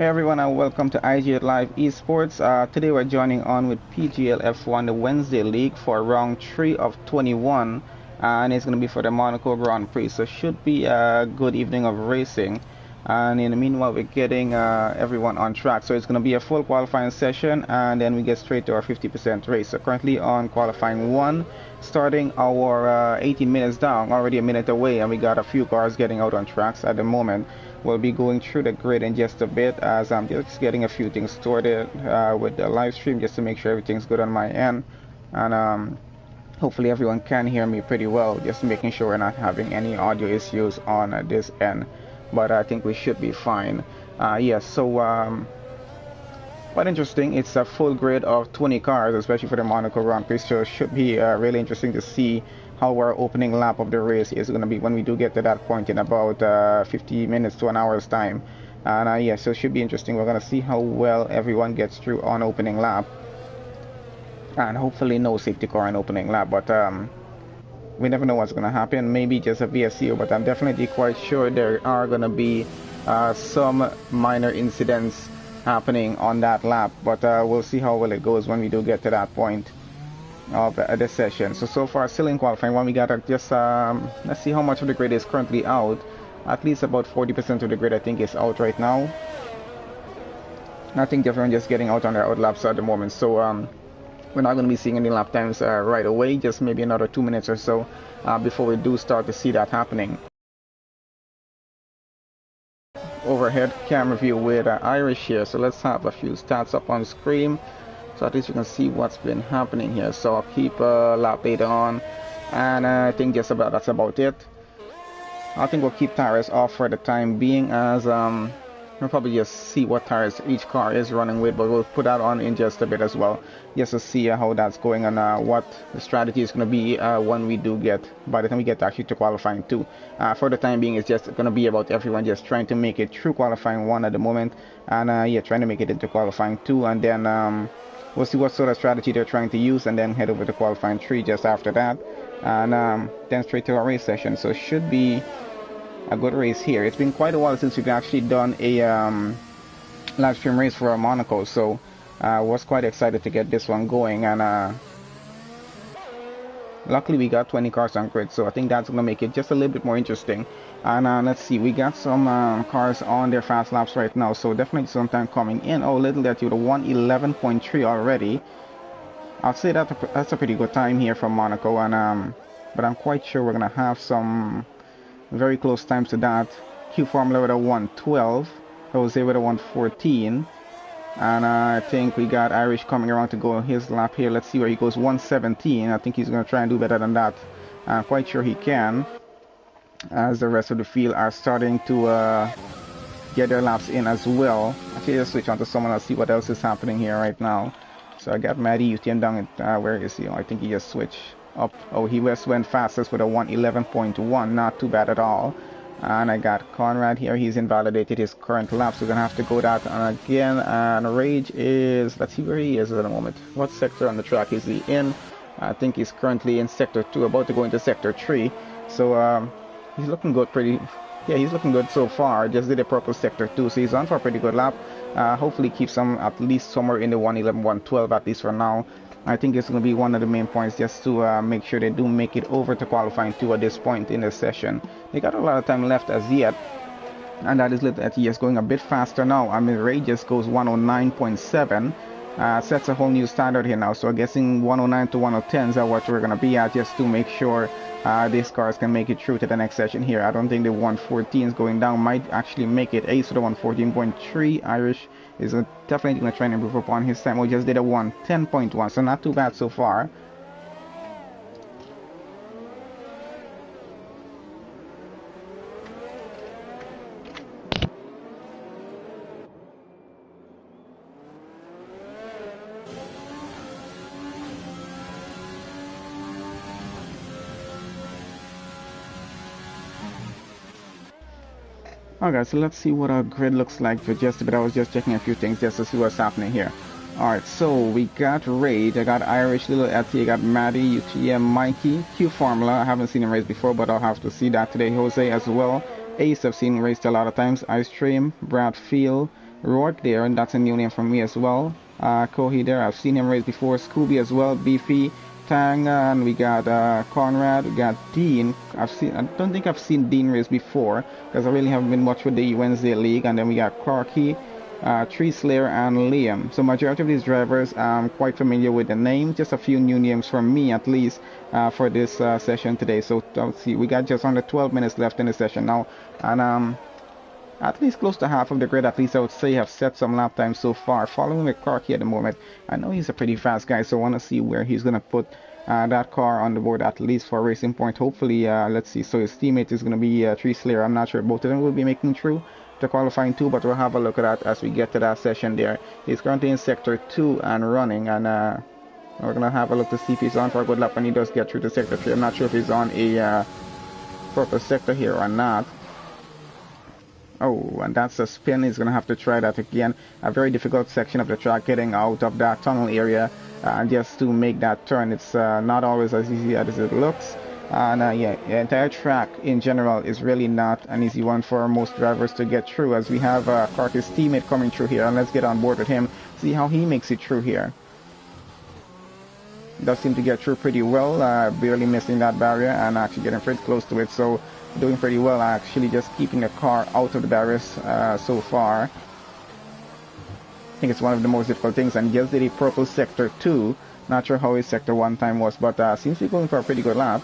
Hey everyone, and welcome to IG8Live Esports. Today we're joining on with PGL F1, the Wednesday League, for round 3 of 21, and it's going to be for the Monaco Grand Prix. So should be a good evening of racing. And in the meanwhile, we're getting everyone on track. So it's going to be a full qualifying session, and then we get straight to our 50% race. So currently on qualifying 1, starting our 18 minutes down, already a minute away, and we got a few cars getting out on tracks at the moment. We'll be going through the grid in just a bit, as I'm just getting a few things sorted with the live stream, just to make sure everything's good on my end. And hopefully everyone can hear me pretty well, just making sure we're not having any audio issues on this end. But I think we should be fine. Yes, so quite interesting. It's a full grid of 20 cars, especially for the Monaco Grand Prix, so it should be really interesting to see how our opening lap of the race is going to be when we do get to that point in about 50 minutes to an hour's time. And yeah, so it should be interesting. We're going to see how well everyone gets through on opening lap, and hopefully no safety car on opening lap, but we never know what's going to happen. Maybe just a VSU, but I'm definitely quite sure there are going to be some minor incidents happening on that lap, but we'll see how well it goes when we do get to that point of the session. So far still in qualifying one, we got just let's see how much of the grid is currently out. At least about 40% of the grid I think is out right now. I think everyone just getting out on their out laps at the moment, so we're not going to be seeing any lap times right away, just maybe another 2 minutes or so before we do start to see that happening. Overhead camera view with Irish here, so let's have a few stats up on screen, so at least you can see what's been happening here. So I'll keep lap data on, and I think that's about it. I think we'll keep tires off for the time being, as we'll probably just see what tires each car is running with, but we'll put that on in just a bit as well, just to see how that's going and what the strategy is going to be when we do get, by the time we get actually to qualifying 2. For the time being, it's just going to be about everyone just trying to make it through qualifying 1 at the moment, and yeah, trying to make it into qualifying 2, and then we'll see what sort of strategy they're trying to use, and then head over to qualifying 3 just after that, and then straight to our race session. So it should be a good race here. It's been quite a while since we've actually done a live stream race for Monaco, so I was quite excited to get this one going, and luckily we got 20 cars on grid, so I think that's going to make it just a little bit more interesting. And let's see, we got some cars on their fast laps right now, so definitely some time coming in. Oh, little that with a 1:11.3 already. I'll say that that's a pretty good time here from Monaco, and but I'm quite sure we're going to have some very close times to that. Q Formula with a 1:12, Jose with a 1:14, and I think we got Irish coming around to go his lap here. Let's see where he goes. 1:17. I think he's going to try and do better than that. I'm quite sure he can, as the rest of the field are starting to get their laps in as well. Actually, just switch on to someone else, see what else is happening here right now. So I got Maddie UTM down at where is he? Oh, I think he just switched up. Oh, he just went fastest with a 1:11.1, not too bad at all. And I got Conrad here. He's invalidated his current lap, so we're gonna have to go that again. And Rage is, let's see where he is at the moment. What sector on the track is he in? I think he's currently in sector 2, about to go into sector 3. So he's looking good, yeah, he's looking good so far. Just did a purple sector 2, so he's on for a pretty good lap. Hopefully keeps him at least somewhere in the 1:11, 1:12 at least for now. I think it's going to be one of the main points, just to make sure they do make it over to qualifying 2 at this point in the session. They got a lot of time left as yet, and that is that he is going a bit faster now. I mean, Ray just goes 1:09.7, sets a whole new standard here now. So I'm guessing 1:09 to 1:10 are what we're going to be at, just to make sure these cars can make it through to the next session here. I don't think the 1:14s going down might actually make it. Ace with a 1:14.3. Irish is definitely going to try and improve upon his time. We just did a 1:10.1, so not too bad so far. Okay, so let's see what our grid looks like for just a bit. I was just checking a few things just to see what's happening here. Alright, so we got Rage, I got Irish, Little Etty, I got Maddie, UTM, Mikey, Q Formula. I haven't seen him race before, but I'll have to see that today. Jose as well. Ace, I've seen raced a lot of times. Ice Stream, Brad Field, Rourke there, and that's a new name for me as well. Kohi there, I've seen him race before. Scooby as well, Beefy, Tang, and we got Conrad, we got Dean. I don't think I've seen Dean race before because I really haven't been much with the Wednesday League. And then we got Clarky, Tree Slayer, and Liam. So majority of these drivers I'm quite familiar with the name. Just a few new names for me at least for this session today. So let's see, we got just under 12 minutes left in the session now, and at least close to half of the grid, at least I would say, have set some lap times so far. Following with Clarky at the moment. I know he's a pretty fast guy, so I want to see where he's going to put that car on the board, at least for a racing point. Hopefully, let's see. So his teammate is going to be Tree Slayer. I'm not sure both of them will be making through to qualifying 2, but we'll have a look at that as we get to that session there. He's currently in Sector 2 and running, and we're going to have a look to see if he's on for a good lap when he does get through to Sector 3. I'm not sure if he's on a purple sector here or not. Oh, and that's a spin. He's going to have to try that again. A very difficult section of the track, getting out of that tunnel area just to make that turn. It's not always as easy as it looks. And yeah, the entire track in general is really not an easy one for most drivers to get through, as we have Clark's teammate coming through here. And let's get on board with him, see how he makes it through here. Does seem to get through pretty well, barely missing that barrier and actually getting pretty close to it. So doing pretty well, actually, just keeping the car out of the barriers so far. I think it's one of the most difficult things, and just did a purple sector 2. Not sure how his sector 1 time was, but seems to be going for a pretty good lap.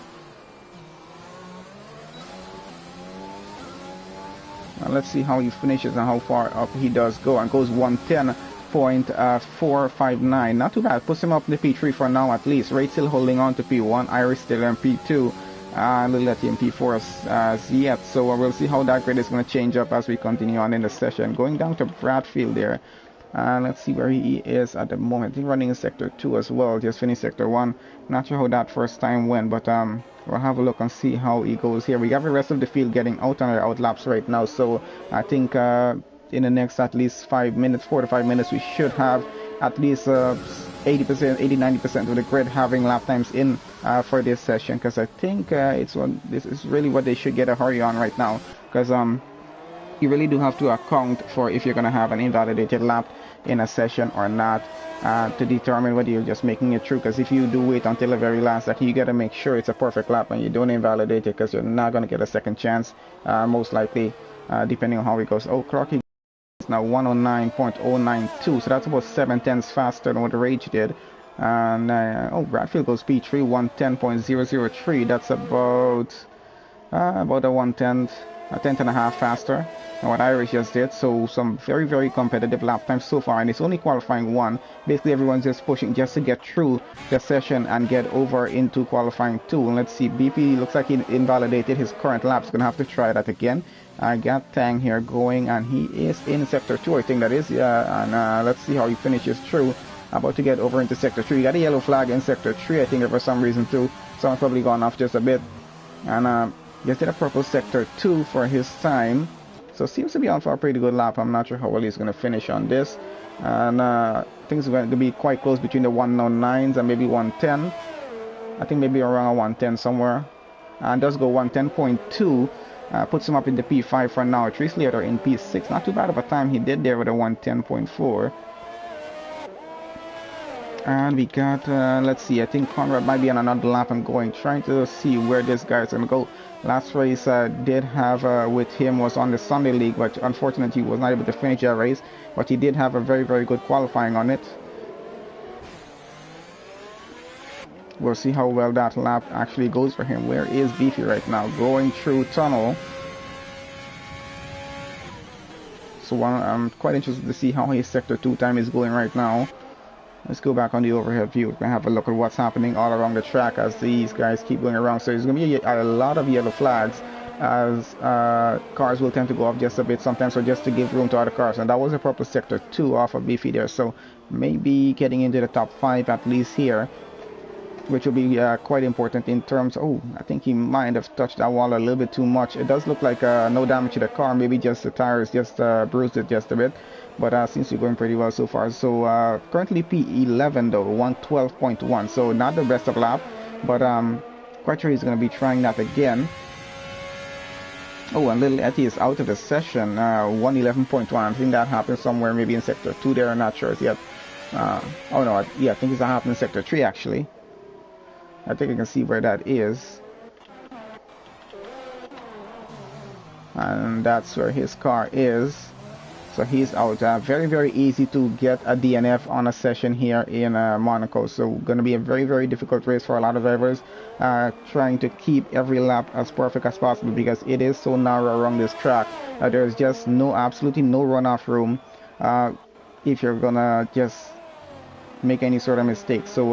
Let's see how he finishes and how far up he does go, and goes 110.459. Not too bad, puts him up in the P3 for now at least. Ray still holding on to P1, Iris still in P2. Little at MP4 as yet, so we'll see how that grid is going to change up as we continue on in the session. Going down to Bradfield there, let's see where he is at the moment. He's running in Sector 2 as well, just finished Sector 1. Not sure how that first time went, but we'll have a look and see how he goes here. We have the rest of the field getting out on their out laps right now, so I think in the next at least 5 minutes, 4 to 5 minutes, we should have at least 80-90% of the grid having lap times in for this session, because I think this is really what they should get a hurry on right now, because you really do have to account for if you're going to have an invalidated lap in a session or not to determine whether you're just making it through. Because if you do wait until the very last, that you got to make sure it's a perfect lap and you don't invalidate it, because you're not going to get a second chance most likely, depending on how it goes. Oh, Clarky now 109.092, so that's about 7/10 faster than what the Rage did. And oh, Bradfield goes P3 110.003. That's about a 1/10, a tenth and a half faster than what Irish just did. So some very competitive lap times so far, and it's only qualifying 1. Basically everyone's just pushing just to get through the session and get over into qualifying 2. And let's see, BP looks like he invalidated his current lap. He's gonna have to try that again. I got Tang here going, and he is in Sector 2, I think that is, yeah. And let's see how he finishes through. About to get over into Sector 3. You got a yellow flag in Sector 3, I think, for some reason too. Someone's probably gone off just a bit. And just did a purple Sector 2 for his time. So seems to be on for a pretty good lap. I'm not sure how well he's going to finish on this. And things are going to be quite close between the 109s and maybe 110. I think maybe around 110 somewhere. And does go 110.2. Puts him up in the P5 for now. Tree Slayer in P6. Not too bad of a time he did there with a 110.4. And we got, let's see, I think Conrad might be on another lap and going, trying to see where this guy is going to go. Last race did have with him was on the Sunday League, but unfortunately he was not able to finish that race. But he did have a very good qualifying on it. We'll see how well that lap actually goes for him. Where is Beefy right now? Going through tunnel. So I'm quite interested to see how his Sector 2 time is going right now. Let's go back on the overhead view. We're going to have a look at what's happening all around the track as these guys keep going around. So there's going to be a lot of yellow flags, as cars will tend to go off just a bit sometimes, so just to give room to other cars. And that was a purple Sector 2 off of Beefy there. So maybe getting into the top 5 at least here, which will be quite important in terms. Oh, I think he might have touched that wall a little bit too much. It does look like no damage to the car, maybe just the tires just bruised it just a bit, but seems to be going pretty well so far. So currently P11 though, 112.1, so not the best of lap, but quite sure he's going to be trying that again. Oh, and little Etty is out of the session. 111.1. I think that happened somewhere maybe in sector 2 there. I'm not sure yet. Oh no, yeah, I think it's happened in sector 3 actually. I think I can see where that is. And that's where his car is. So he's out. Very, very easy to get a DNF on a session here in Monaco. So going to be a very, very difficult race for a lot of drivers. Trying to keep every lap as perfect as possible because it is so narrow around this track. There's just absolutely no runoff room if you're going to just make any sort of mistake. So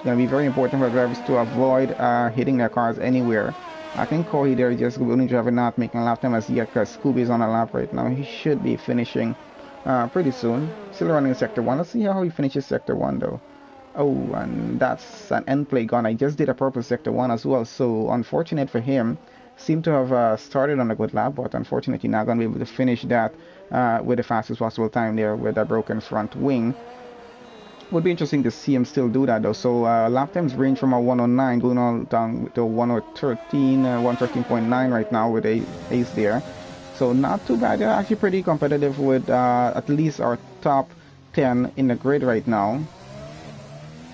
going to be very important for drivers to avoid hitting their cars anywhere. I think Corey there is just only driver not making a lap time as yet because Scooby is on a lap right now. He should be finishing pretty soon. Still running sector 1. Let's see how he finishes sector 1 though. Oh, and that's an end play gone. I just did a purple sector 1 as well. So unfortunate for him. Seemed to have started on a good lap, but unfortunately not going to be able to finish that with the fastest possible time there with a broken front wing. Would be interesting to see him still do that though. So lap times range from a 109 going on down to 113, 113.9 right now with Ace there. So not too bad. They're actually pretty competitive with at least our top 10 in the grid right now.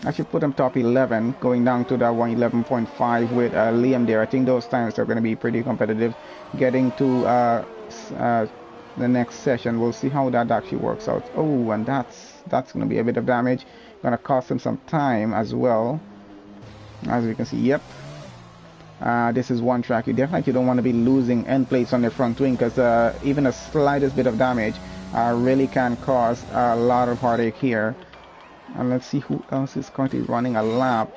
I should put them top 11 going down to that 111.5 with Liam there. I think those times are going to be pretty competitive. Getting to the next session, we'll see how that actually works out. Oh, and that's going to be a bit of damage. Going to cost him some time as well. As you can see, yep. This is one track you definitely don't want to be losing end plates on the front wing because even the slightest bit of damage really can cause a lot of heartache here. And let's see who else is currently running a lap.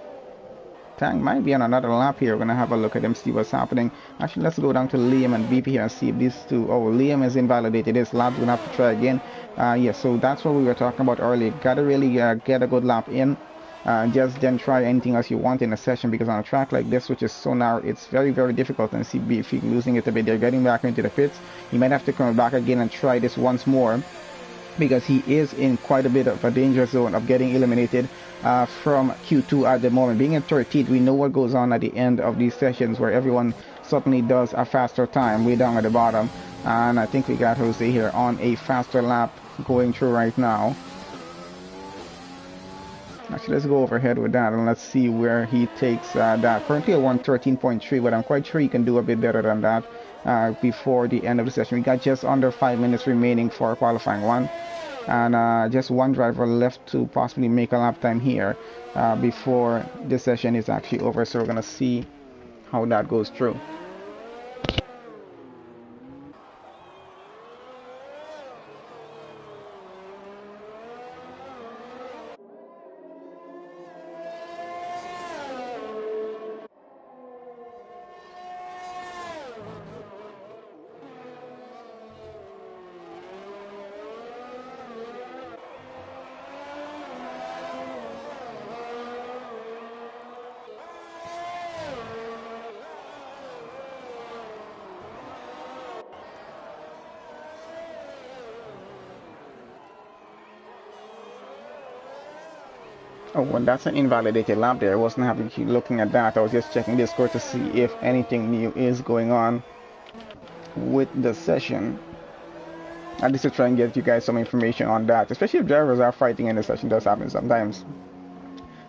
Tang might be on another lap here. We're going to have a look at them, see what's happening. Actually, let's go down to Liam and BP here and see if these two... Oh, Liam is invalidated. This lap's going to have to try again. Yeah, so that's what we were talking about earlier. Got to really get a good lap in. Just then try anything else you want in a session because on a track like this, which is so narrow, it's very, very difficult. And see BP losing it a bit. They're getting back into the pits. He might have to come back again and try this once more, because he is in quite a bit of a danger zone of getting eliminated from Q2 at the moment. Being in 13th, we know what goes on at the end of these sessions where everyone suddenly does a faster time way down at the bottom. And I think we got Jose here on a faster lap going through right now. Actually, let's go overhead with that and let's see where he takes that. Currently at 113.3, but I'm quite sure he can do a bit better than that before the end of the session. We got just under 5 minutes remaining for qualifying one, and just one driver left to possibly make a lap time here before the session is actually over. So we're gonna see how that goes through. Oh, well, that's an invalidated lap there. I wasn't having to looking at that. I was just checking Discord to see if anything new is going on with the session. At least to try and get you guys some information on that. Especially if drivers are fighting in the session. It does happen sometimes.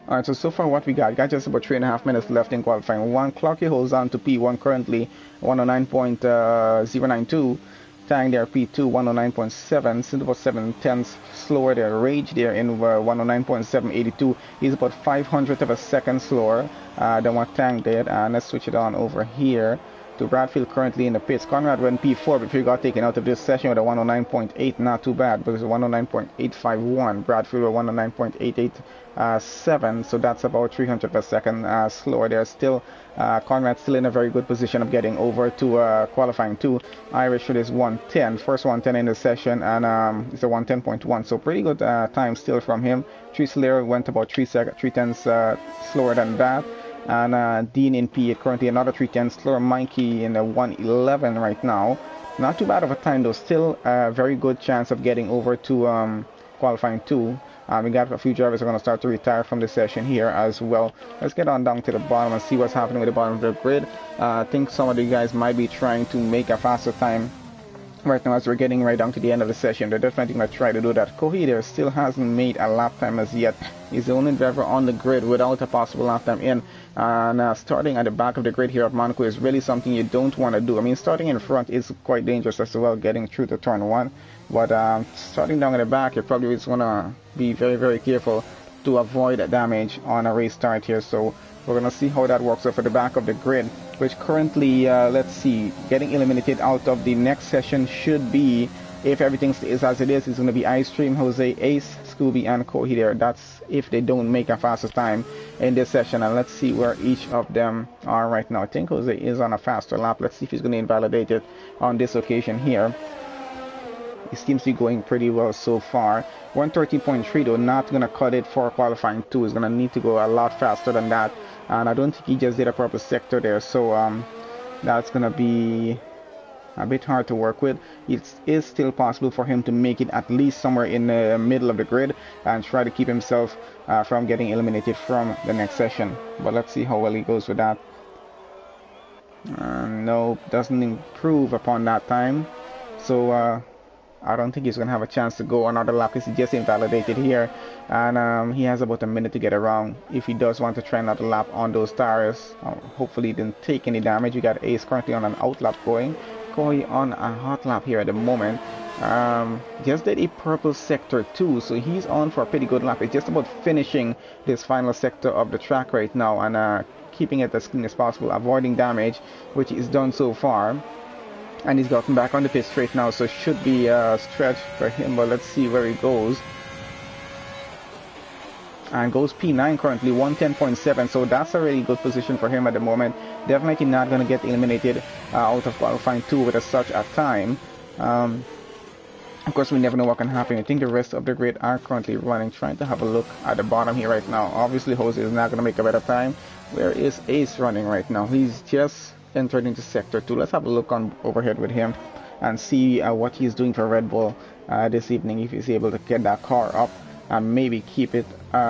Alright, so far what we got just about 3.5 minutes left in qualifying one. Clocky holds on to P1 currently, 109.092. Tang there, P2, 109.7, still about 7/10 slower there. Rage there in 109.782. He's about 500th of a second slower than what Tang did. And let's switch it on over here to Bradfield currently in the pits. Conrad went P4 before he got taken out of this session with a 109.8, not too bad, but it's a 109.851. Bradfield with 109.887, so that's about 300 per second slower there. Still, Conrad still in a very good position of getting over to qualifying 2. Irish with his 110, first 110 in the session, and it's a 110.1, so pretty good time still from him. Tree Slayer went about 3 tenths slower than that. And Dean in P8 currently another 310 slower. Mikey in the 111 right now. Not too bad of a time though. Still a very good chance of getting over to qualifying 2. We got a few drivers are going to start to retire from the session here as well. Let's get on down to the bottom and see what's happening with the bottom of the grid. I think some of the guys might be trying to make a faster time right now as we're getting right down to the end of the session. They're definitely going to try to do that. Kohi there still hasn't made a lap time as yet. He's the only driver on the grid without a possible lap time in. And starting at the back of the grid here at Monaco is really something you don't want to do. I mean, starting in front is quite dangerous as well, getting through to turn 1. But starting down at the back, you probably just want to be very, very careful to avoid damage on a race start here. So we're going to see how that works out for the back of the grid, which currently, let's see, getting eliminated out of the next session should be, if everything stays as it is, it's going to be Ice Stream, Jose, Ace, Scooby, and Kohi there. That's if they don't make a faster time in this session. And let's see where each of them are right now. I think Jose is on a faster lap. Let's see if he's going to invalidate it on this occasion here. He seems to be going pretty well so far. 113.3 though, not going to cut it for qualifying 2. He's going to need to go a lot faster than that. And I don't think he just did a proper sector there. So that's going to be a bit hard to work with. It is still possible for him to make it at least somewhere in the middle of the grid and try to keep himself from getting eliminated from the next session. But let's see how well he goes with that. No, doesn't improve upon that time. So I don't think he's going to have a chance to go another lap because he just invalidated here. And he has about a minute to get around if he does want to try another lap on those tires. Hopefully he didn't take any damage. We got Ace currently on an out lap going on a hot lap here at the moment. Just did a purple sector too, so he's on for a pretty good lap. It's just about finishing this final sector of the track right now and keeping it as clean as possible, avoiding damage, which is done so far. And he's gotten back on the pit straight now, so should be a stretch for him, but let's see where he goes. And goes P9 currently, 110.7, so that's a really good position for him at the moment. Definitely not going to get eliminated out of qualifying 2 with such a time. Of course, we never know what can happen. I think the rest of the grid are currently running, trying to have a look at the bottom here right now. Obviously, Jose is not going to make a better time. Where is Ace running right now? He's just entered into sector 2. Let's have a look on overhead with him and see what he's doing for Red Bull this evening, if he's able to get that car up and maybe keep it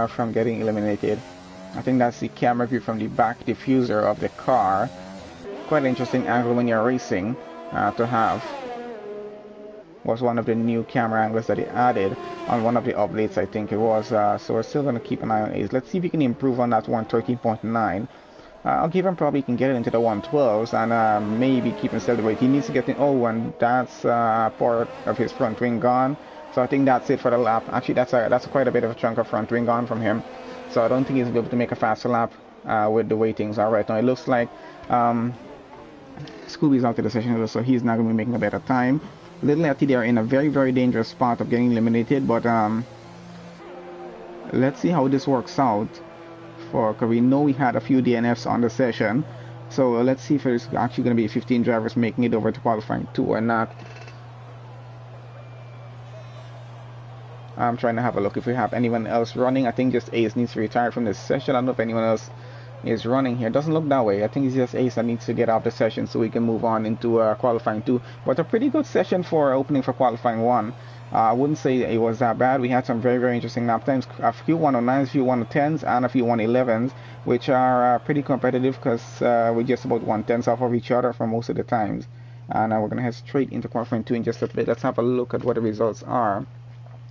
from getting eliminated. I think that's the camera view from the back diffuser of the car. Quite an interesting angle when you're racing to have. Was one of the new camera angles that he added on one of the updates, I think it was. So we're still going to keep an eye on Ace. Let's see if we can improve on that 113.9. I'll give him probably can get it into the 112s and maybe keep him celebrate. He needs to get in. Oh, and that's part of his front wing gone. So I think that's it for the lap. Actually, that's quite a bit of a chunk of front wing gone from him. So I don't think he's able to make a faster lap with the way things are right now. It looks like Scooby's out of the session, so he's not going to be making a better time. Little Letty there in a very, very dangerous spot of getting eliminated, but let's see how this works out. Because we know we had a few DNFs on the session, so let's see if there's actually going to be 15 drivers making it over to qualifying 2 or not. I'm trying to have a look if we have anyone else running. I think just Ace needs to retire from this session. I don't know if anyone else is running here. Doesn't look that way. I think it's just Ace that needs to get off the session so we can move on into qualifying 2. But a pretty good session for opening for qualifying 1. I wouldn't say it was that bad. We had some very, very interesting lap times. A few 109s, a few 110s, and a few 111s, which are pretty competitive because we're just about 1/10 off of each other for most of the times. And we're going to head straight into qualifying 2 in just a bit. Let's have a look at what the results are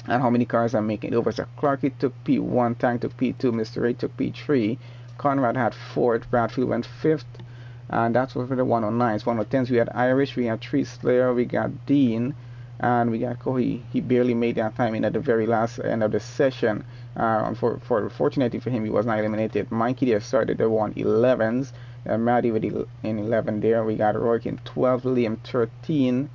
and how many cars are making it over. So Clarky took P1, Tank took P2, Mr. Ray took P3, Conrad had 4th, Bradfield went 5th, and that's for the 109s. 110s, we had Irish, we had Tree Slayer, we got Dean, and we got Kohi. He barely made that time in at the very last end of the session. Fortunately for him, he was not eliminated. Mikey there started the 111s. Maddie with in 11 there. We got Rourke in 12, Liam 13,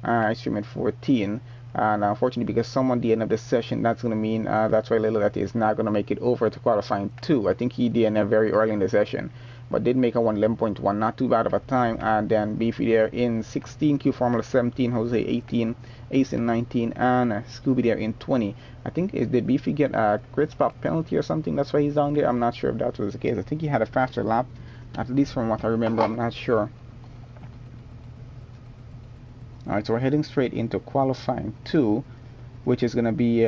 Extreme at 14. And unfortunately, because someone at the end of the session, that's going to mean that's why Lilith is not going to make it over to qualifying 2. I think he DNF very early in the session, but did make a 111.1, not too bad of a time. And then Beefy there in 16, Q Formula 17, Jose 18, Ace in 19, and Scooby there in 20. I think did Beefy get a grid spot penalty or something? That's why he's down there. I'm not sure if that was the case. I think he had a faster lap, at least from what I remember. I'm not sure. Alright, so we're heading straight into qualifying 2, which is going to be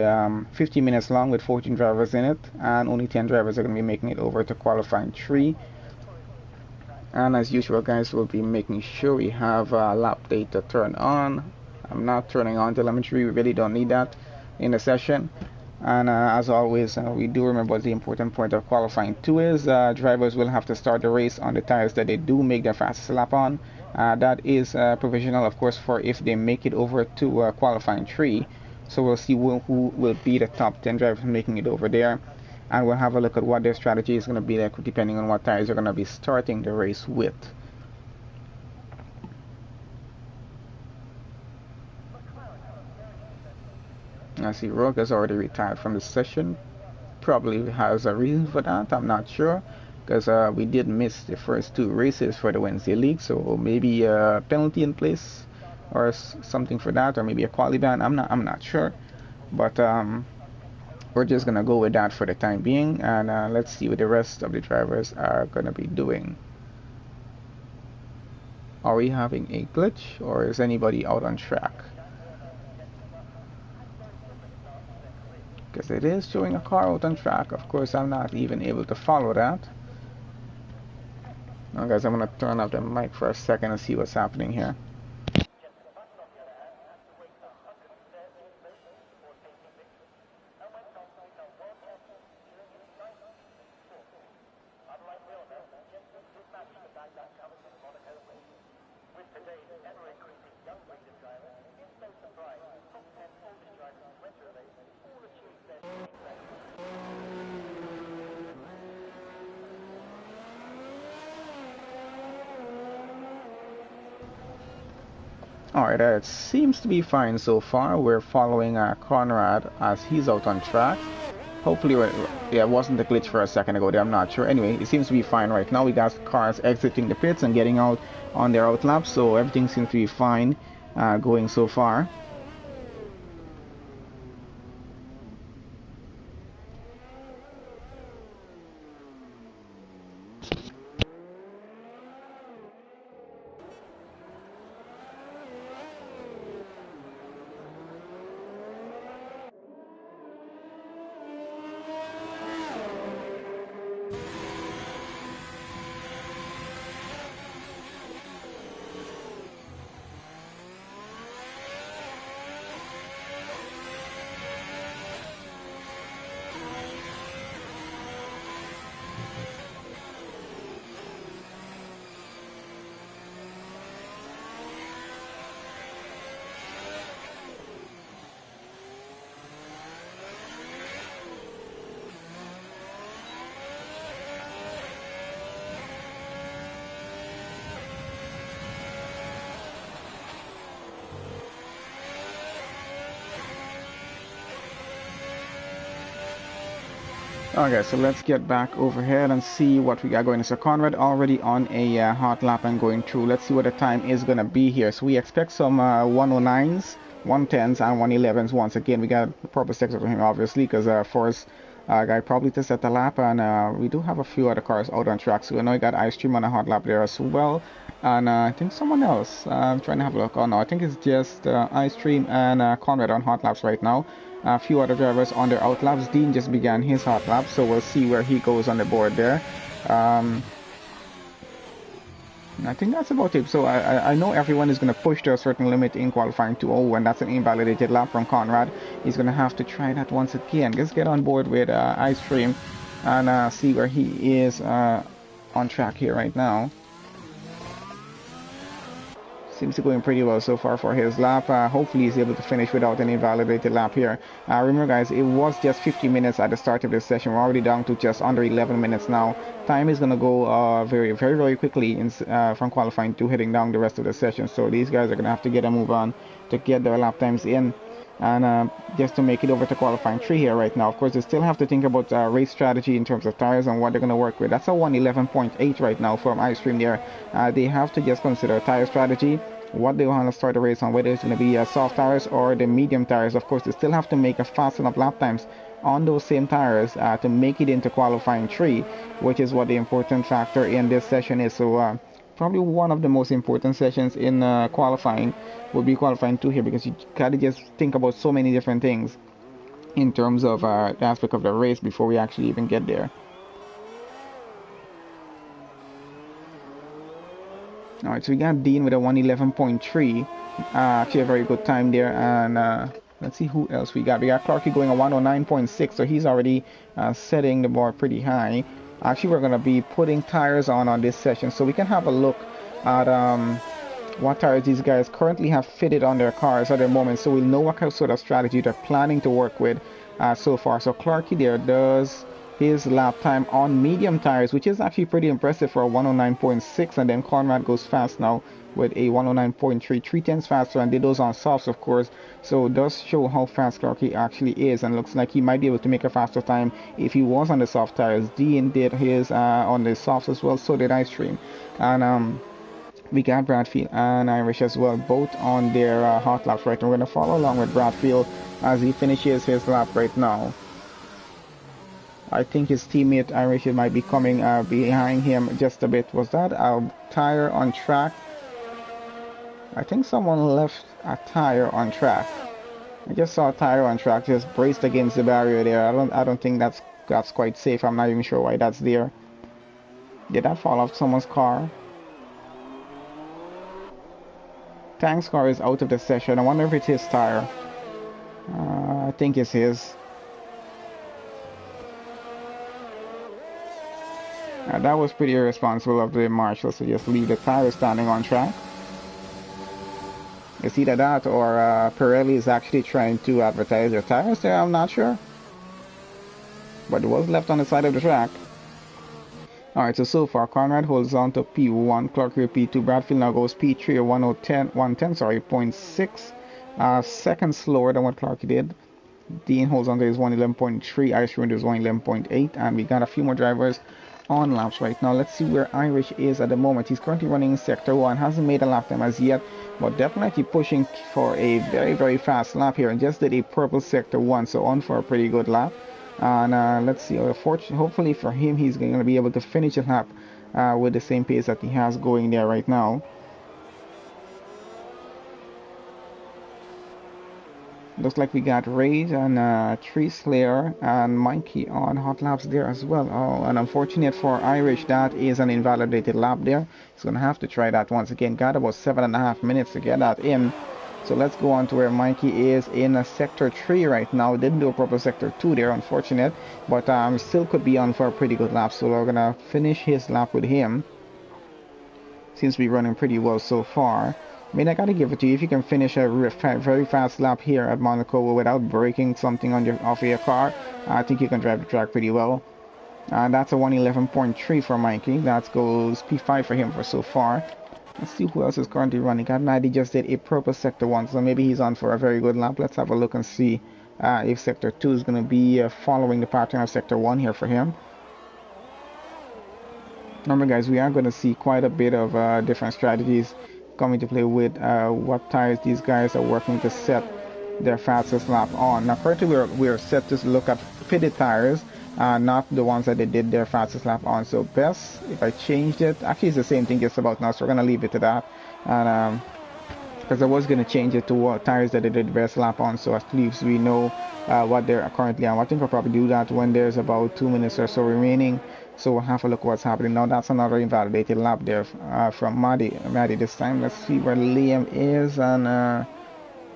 50 minutes long with 14 drivers in it, and only 10 drivers are going to be making it over to qualifying 3. And as usual, guys, we'll be making sure we have lap data turned on. I'm not turning on telemetry, we really don't need that in the session. And as always, we do remember what the important point of qualifying 2 is. Drivers will have to start the race on the tires that they do make their fastest lap on. That is provisional, of course, for if they make it over to qualifying 3. So we'll see who will be the top 10 drivers making it over there. And we'll have a look at what their strategy is going to be like depending on what tires they're going to be starting the race with. I see Rogue has already retired from the session. Probably has a reason for that, I'm not sure. Because we did miss the first 2 races for the Wednesday League, so maybe a penalty in place or something for that, or maybe a quali ban. I'm not sure, but we're just gonna go with that for the time being, and let's see what the rest of the drivers are gonna be doing. Are we having a glitch, or is anybody out on track? Because it is showing a car out on track. Of course, I'm not even able to follow that. Now, guys, I'm gonna turn off the mic for a second and see what's happening here. Alright, it seems to be fine so far. We're following Conrad as he's out on track. Hopefully, yeah, it wasn't a glitch for a second ago there, I'm not sure. Anyway, it seems to be fine right now. We got cars exiting the pits and getting out on their out laps, so everything seems to be fine going so far. Okay, so let's get back over here and see what we got going. So Conrad already on a hot lap and going through. Let's see what the time is going to be here. So we expect some 109s, 110s, and 111s. Once again, we got proper sector for him, obviously, because Forrest guy probably to set the lap, and we do have a few other cars out on track. So I know we got Ice Stream on a hot lap there as well, and I think someone else. I'm trying to have a look. Oh no, I think it's just Ice Stream and Conrad on hot laps right now. A few other drivers on their out laps. Dean just began his hot lap, so we'll see where he goes on the board there. I think that's about it. So I know everyone is going to push to a certain limit in qualifying 2.0, and that's an invalidated lap from Conrad. He's going to have to try that once again. Let's get on board with Ice Stream and see where he is on track here right now. Seems to be going pretty well so far for his lap. Hopefully he's able to finish without any invalidated lap here. Remember guys, it was just 50 minutes at the start of this session. We're already down to just under 11 minutes now. Time is going to go very quickly from qualifying to heading down the rest of the session. So these guys are going to have to get a move on to get their lap times in. And just to make it over to qualifying 3 here right now. Of course, they still have to think about race strategy in terms of tires and what they're going to work with. That's a 111.8 right now from Ice Stream there. They have to just consider tire strategy, what they want to start the race on, whether it's going to be soft tires or the medium tires. Of course, they still have to make a fast enough lap times on those same tires to make it into qualifying 3, which is what the important factor in this session is. So probably one of the most important sessions in qualifying. Will be qualifying 2 here, because you gotta just think about so many different things in terms of the aspect of the race before we actually even get there. Alright, so we got Dean with a 111.3. Actually a very good time there. And let's see who else we got. We got Clarky going a 109.6, so he's already setting the bar pretty high. Actually, we're going to be putting tires on this session, so we can have a look at what tires these guys currently have fitted on their cars at the moment, so we'll know what sort of strategy they're planning to work with so far. So Clarky there does his lap time on medium tires, which is actually pretty impressive for a 109.6, and then Conrad goes fast now with a 109.3, 3/10 faster, and did those on softs, of course, so it does show how fast Clarky actually is, and looks like he might be able to make a faster time if he was on the soft tires. Dean did his on the softs as well, so did Ice Stream, and we got Bradfield and Irish as well, both on their hot laps right now. We're going to follow along with Bradfield as he finishes his lap right now. I think his teammate Irish might be coming behind him just a bit. Was that a tire on track? I think someone left a tire on track. I just saw a tire on track just braced against the barrier there. I don't think that's quite safe. I'm not even sure why that's there. Did that fall off someone's car? Tank's car is out of the session. I wonder if it's his tire. I think it's his. That was pretty irresponsible of the marshals to just leave the tire standing on track. It's either that or Pirelli is actually trying to advertise their tires there, I'm not sure. But it was left on the side of the track. Alright, so far Conrad holds on to P1, Clarky P2, Bradfield now goes P3 or 110, seconds slower than what Clarky did. Dean holds on to his 111.3, Ice Cream is 111.8, and we got a few more drivers on laps right now. Let's see where Irish is at the moment. He's currently running in sector 1, hasn't made a lap time as yet, but definitely pushing for a very fast lap here, and just did a purple sector 1, so on for a pretty good lap. And let's see, hopefully for him he's going to be able to finish the lap with the same pace that he has going there right now. Looks like we got Rage and Tree Slayer and Mikey on hot laps there as well. Oh, and unfortunate for Irish, that is an invalidated lap there. He's going to have to try that once again. Got about 7.5 minutes to get that in. So let's go on to where Mikey is in a sector 3 right now. Didn't do a proper sector 2 there, unfortunate. But still could be on for a pretty good lap. So we're going to finish his lap with him. Seems to be running pretty well so far. I mean, I gotta give it to you. If you can finish a very fast lap here at Monaco without breaking something on off of your car, I think you can drive the track pretty well. That's a 111.3 for Mikey. That goes P5 for him for so far. Let's see who else is currently running. Got an ID just did a purple sector 1, so maybe he's on for a very good lap. Let's have a look and see if sector 2 is going to be following the pattern of sector 1 here for him. Remember guys, we are going to see quite a bit of different strategies coming to play with what tires these guys are working to set their fastest lap on. Now currently we're set to look at fitted tires, not the ones that they did their fastest lap on. So best if I changed it, actually it's the same thing just about now, so we're gonna leave it to that. And because I was gonna change it to tires that they did the best lap on, so at least we know what they're currently on. I think I'll probably do that when there's about 2 minutes or so remaining. So we'll have a look what's happening now. That's another invalidated lap there from Maddie this time. Let's see where Liam is, and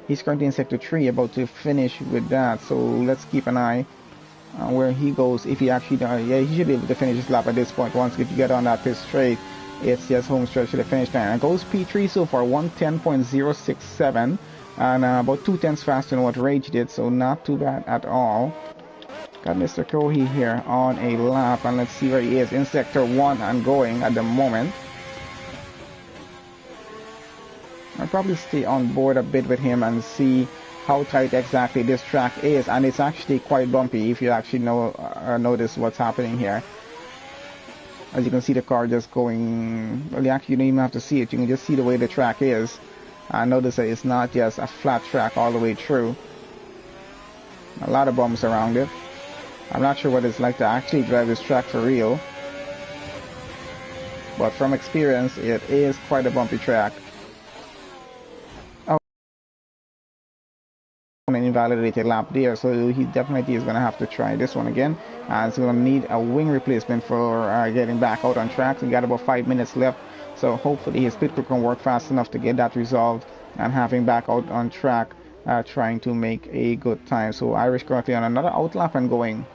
he's currently in sector 3, about to finish with that. So let's keep an eye on where he goes. If he actually yeah, he should be able to finish his lap at this point. Once if you get on that pit straight, it's just home stretch to the finish line. And goes P3 so far, 110.067, and about 2/10 faster than what Rage did, so not too bad at all. Got Mr. Kohi here on a lap, and let's see where he is in sector 1 and going at the moment. I'll probably stay on board a bit with him and see how tight exactly this track is, and it's actually quite bumpy if you actually notice what's happening here. As you can see, the car just going, well, actually you don't even have to see it, you can just see the way the track is. I notice that it's not just a flat track all the way through. A lot of bumps around it. I'm not sure what it's like to actually drive this track for real. but from experience, it is quite a bumpy track. Oh, an invalidated lap there, so he definitely is going to have to try this one again, and he's going to need a wing replacement for getting back out on track. So he got about 5 minutes left, so hopefully his pit crew can work fast enough to get that resolved and have him back out on track, trying to make a good time. So Irish currently on another out lap and going.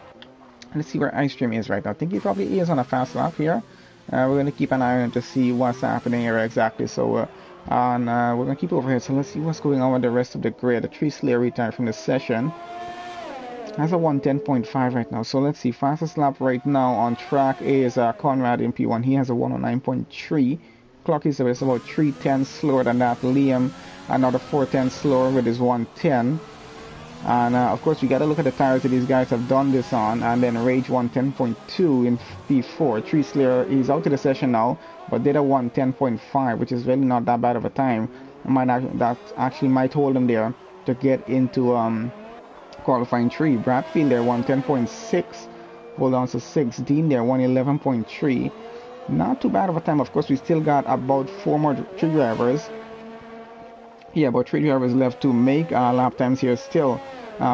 Let's see where Ice Stream is right now. I think he probably is on a fast lap here. We're going to keep an eye on him to see what's happening here exactly. So we're going to keep over here. So let's see what's going on with the rest of the grid. The Tree Slayer retired from the session. Has a 110.5 right now. So let's see. Fastest lap right now on track is Conrad in P1. He has a 109.3. Clock is about 310 slower than that. Liam another 410 slower with his 110. And of course, you got to look at the tires that these guys have done this on. And then Rage 110.2 in P4. Tree Slayer, he's out of the session now, but did a 110.5, which is really not that bad of a time. That actually might hold him there to get into qualifying 3. Bradfield there 110.6, hold on to 6. Dean there 111.3. Not too bad of a time. Of course, we still got about 3 drivers. Yeah, about 3 drivers left to make lap times here still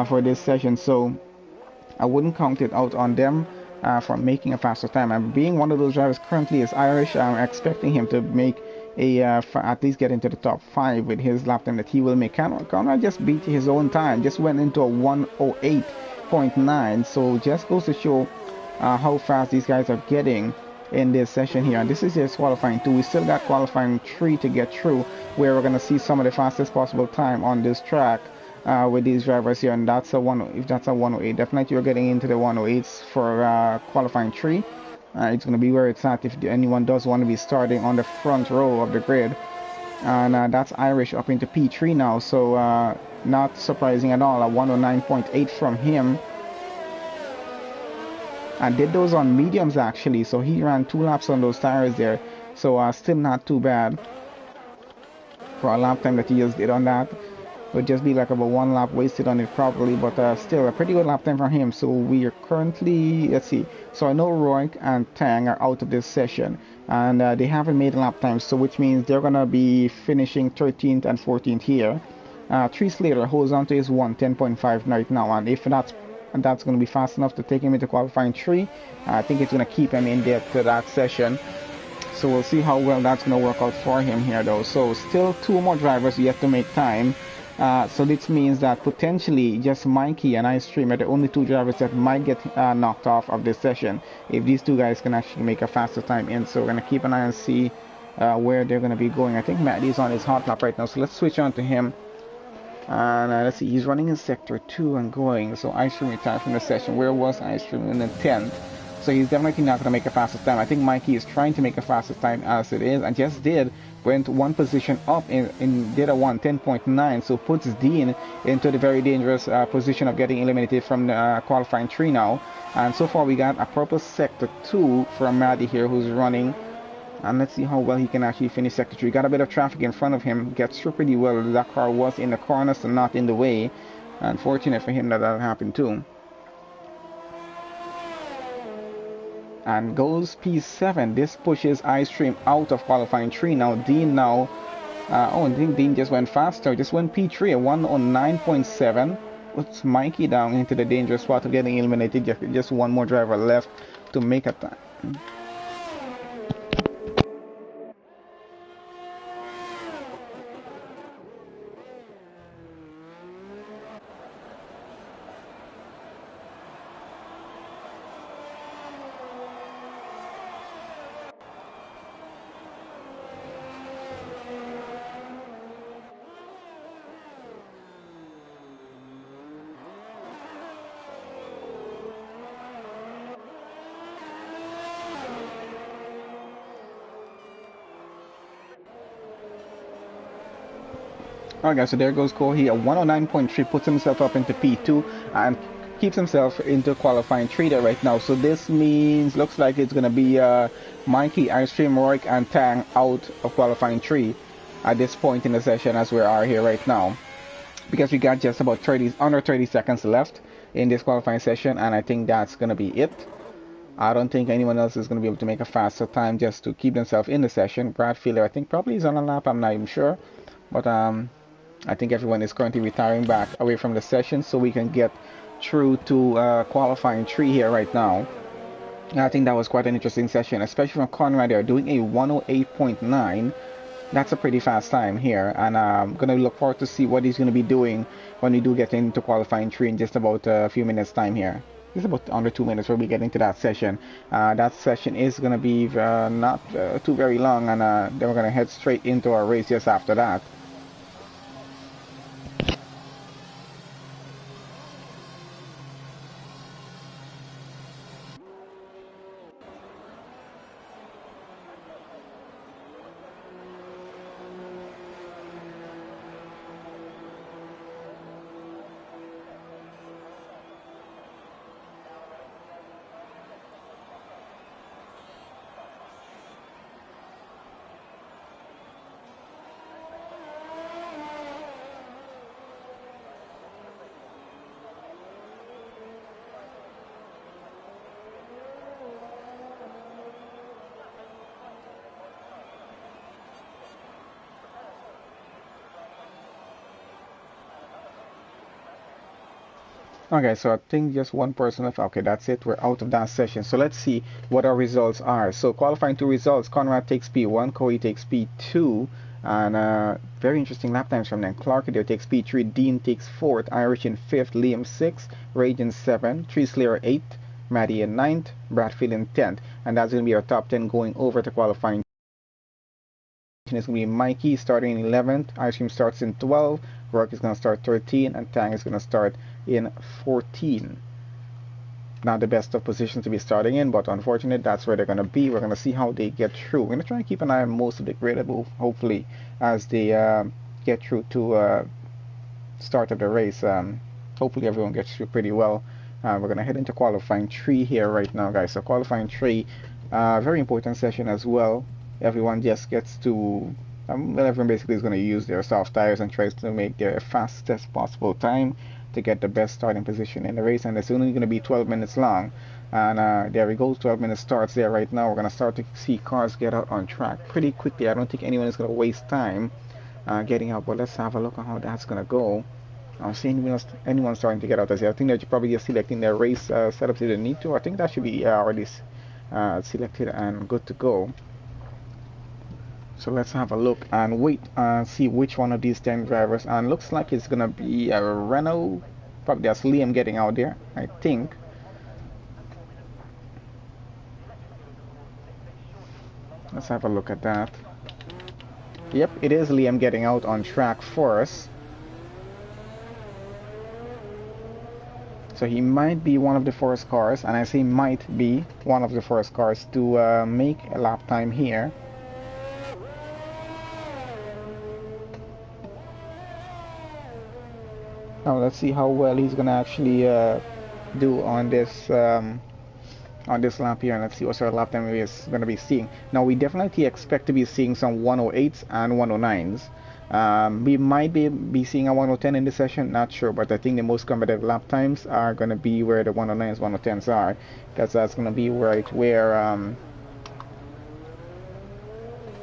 for this session, so I wouldn't count it out on them for making a faster time. And being one of those drivers currently is Irish, I'm expecting him to make at least get into the top 5 with his lap time that he will make. Conrad just beat his own time, just went into a 108.9, so just goes to show how fast these guys are getting in this session here. And this is just qualifying 2. We still got qualifying 3 to get through, where we're going to see some of the fastest possible time on this track with these drivers here. And that's a 108, definitely you're getting into the 108s for qualifying 3. It's going to be where it's at if anyone does want to be starting on the front row of the grid. And that's Irish up into P3 now, so not surprising at all. A 109.8 from him, and did those on mediums actually, so he ran 2 laps on those tires there, so still not too bad for a lap time that he just did on that. Would just be like about 1 lap wasted on it probably, but still a pretty good lap time for him. So we are currently, let's see, so I know Roik and Tang are out of this session, and they haven't made lap times, so which means they're gonna be finishing 13th and 14th here. Tree Slater holds on to his 110.5 right now, and if that's going to be fast enough to take him into qualifying 3, I think it's going to keep him in there to that session. So we'll see how well that's going to work out for him here though. So still 2 more drivers yet to make time. So this means that potentially just Mikey and Ice Stream are the only 2 drivers that might get knocked off of this session if these 2 guys can actually make a faster time in. So we're going to keep an eye and see where they're going to be going. I think Matty's on his hot lap right now, so let's switch on to him. And let's see, he's running in sector 2 and going. So Ice Stream retired from the session. Where was Ice Stream? In the 10th. So he's definitely not going to make a faster time. I think Mikey is trying to make a faster time as it is, and just did. Went 1 position up in did a 110.9, so puts Dean into the very dangerous position of getting eliminated from the qualifying 3 now. And so far we got a purple sector 2 from Maddie here, who's running. And let's see how well he can actually finish sector 3. Got a bit of traffic in front of him, gets through pretty well. That car was in the corner, so not in the way. Unfortunate for him that happened too. And goes P7. This pushes Ice Stream out of qualifying 3 now. Dean now, I think Dean just went faster, just went P3 at 109.7. Puts Mikey down into the dangerous spot of getting eliminated. Just 1 more driver left to make a time. Alright guys, so there goes Cole here. 109.3 puts himself up into P2 and keeps himself into qualifying 3 there right now. So this means, looks like it's going to be Mikey, Ice Stream, Roik and Tang out of qualifying 3 at this point in the session as we are here right now. Because we got just about under 30 seconds left in this qualifying session, and I think that's going to be it. I don't think anyone else is going to be able to make a faster time just to keep themselves in the session. Bradfield, I think probably is on a lap. I'm not even sure, but I think everyone is currently retiring back away from the session so we can get through to qualifying 3 here right now. And I think that was quite an interesting session, especially from Conrad. They're doing a 108.9. That's a pretty fast time here, and I'm going to look forward to see what he's going to be doing when we do get into qualifying 3 in just about a few minutes time here. It's about under 2 minutes where we get into that session. That session is going to be not too very long, and then we're going to head straight into our race just after that. Okay, so I think just one person left. Okay, that's it. We're out of that session. So let's see what our results are. So qualifying 2 results, Conrad takes P1, Corey takes P2, and very interesting lap times from them. Clark there takes P3, Dean takes 4th, Irish in 5th, Liam 6th, Rage in 7th, Tree Slayer 8th, Maddie in 9th, Bradfield in 10th. And that's going to be our top 10 going over to qualifying. It's going to be Mikey starting in 11th, Ice Cream starts in 12th, Rock is going to start 13, and Tang is going to start in 14. Not the best of positions to be starting in, but unfortunately that's where they're going to be. We're going to see how they get through. We're going to try and keep an eye on most of the grid, hopefully, as they get through to start of the race. Hopefully everyone gets through pretty well. We're going to head into qualifying 3 here right now, guys. So qualifying 3, very important session as well. Everyone just gets to, well, everyone basically is going to use their soft tires and tries to make their fastest possible time to get the best starting position in the race. And it's only going to be 12 minutes long. And there we go, 12 minutes starts there right now. We're going to start to see cars get out on track pretty quickly. I don't think anyone is going to waste time getting out, but let's have a look at how that's going to go. I don't see anyone starting to get out as yet. I think they're probably just selecting their race setup if they need to. I think that should be already selected and good to go. So let's have a look and wait and see which one of these 10 drivers. And looks like it's gonna be a Renault. Probably that's Liam getting out there, I think. Let's have a look at that. Yep, it is Liam getting out on track for us. So he might be one of the first cars, and I say might be one of the first cars to make a lap time here. Now let's see how well he's gonna actually do on this lap here, and let's see what sort of lap time he is gonna be seeing. Now we definitely expect to be seeing some 108s and 109s. We might be seeing a 110 in this session, not sure, but I think the most competitive lap times are gonna be where the 109s, 110s are, because that's gonna be right where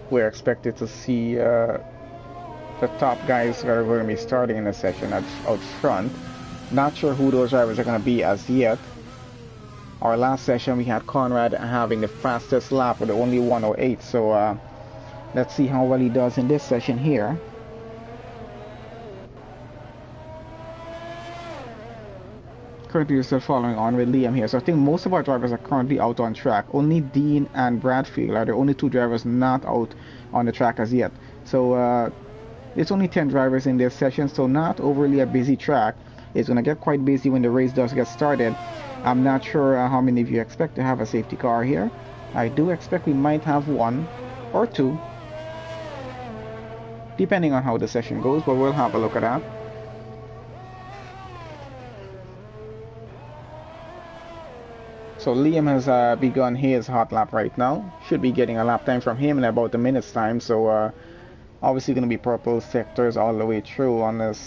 we're expected to see the top guys that are going to be starting in the session out front. Not sure who those drivers are going to be as yet. Our last session we had Conrad having the fastest lap with only 108, so let's see how well he does in this session here. Currently we're still following on with Liam here, so I think most of our drivers are currently out on track. Only Dean and Bradfield are the only 2 drivers not out on the track as yet. So it's only 10 drivers in this session, so not overly a busy track. It's going to get quite busy when the race does get started. I'm not sure how many of you expect to have a safety car here. I do expect we might have 1 or 2, depending on how the session goes, but we'll have a look at that. So Liam has begun his hot lap right now. Should be getting a lap time from him in about a minute's time, so obviously going to be purple sectors all the way through, unless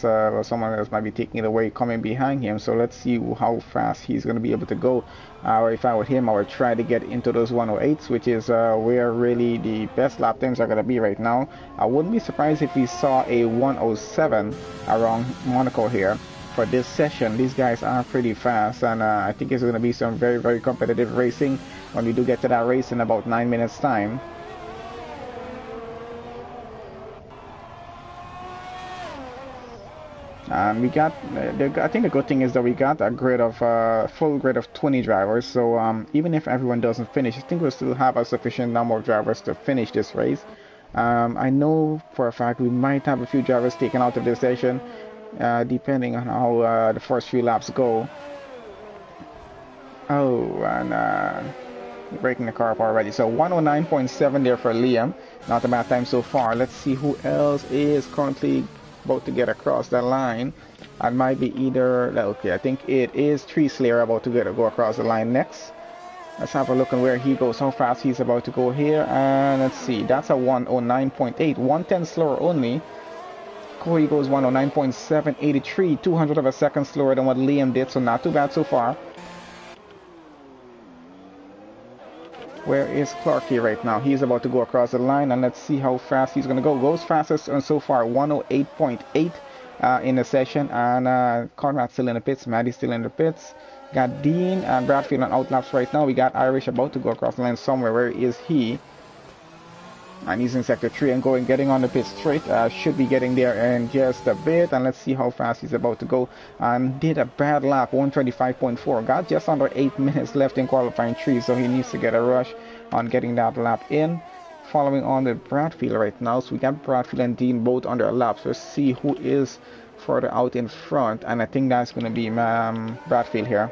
someone else might be taking it away coming behind him. So let's see how fast he's going to be able to go. Or if I were him, I would try to get into those 108s, which is where really the best lap times are going to be right now. I wouldn't be surprised if we saw a 107 around Monaco here for this session. These guys are pretty fast, and I think it's going to be some very, very competitive racing when we do get to that race in about 9 minutes time. And we got, I think the good thing is that we got a grid of full grid of 20 drivers. So even if everyone doesn't finish, I think we'll still have a sufficient number of drivers to finish this race. I know for a fact we might have a few drivers taken out of this session, depending on how the first few laps go. Oh, and breaking the car up already. So 109.7 there for Liam. Not a bad time so far. Let's see who else is currently about to get across the line. It might be either, okay, I think it is Tree Slayer about to go across the line next. Let's have a look at where he goes, how fast he's about to go here. And let's see, that's a 109.8, 110 slower only. Corey goes 109.7, 83, 200 of a second slower than what Liam did, so not too bad so far. Where is Clarky right now? He's about to go across the line, and let's see how fast he's going to go. Goes fastest and so far 108.8 in the session, and Conrad's still in the pits, Maddie's still in the pits. Got Dean and Bradfield on outlaps right now. We got Irish about to go across the line somewhere. Where is he? And he's in sector 3 and getting on the pit straight. Should be getting there in just a bit, and let's see how fast he's about to go. And did a bad lap, 125.4. Got just under 8 minutes left in qualifying 3, so he needs to get a rush on getting that lap in. Following on with Bradfield right now, so we got Bradfield and Dean both on their laps. Let's see who is further out in front, and I think that's going to be Bradfield here.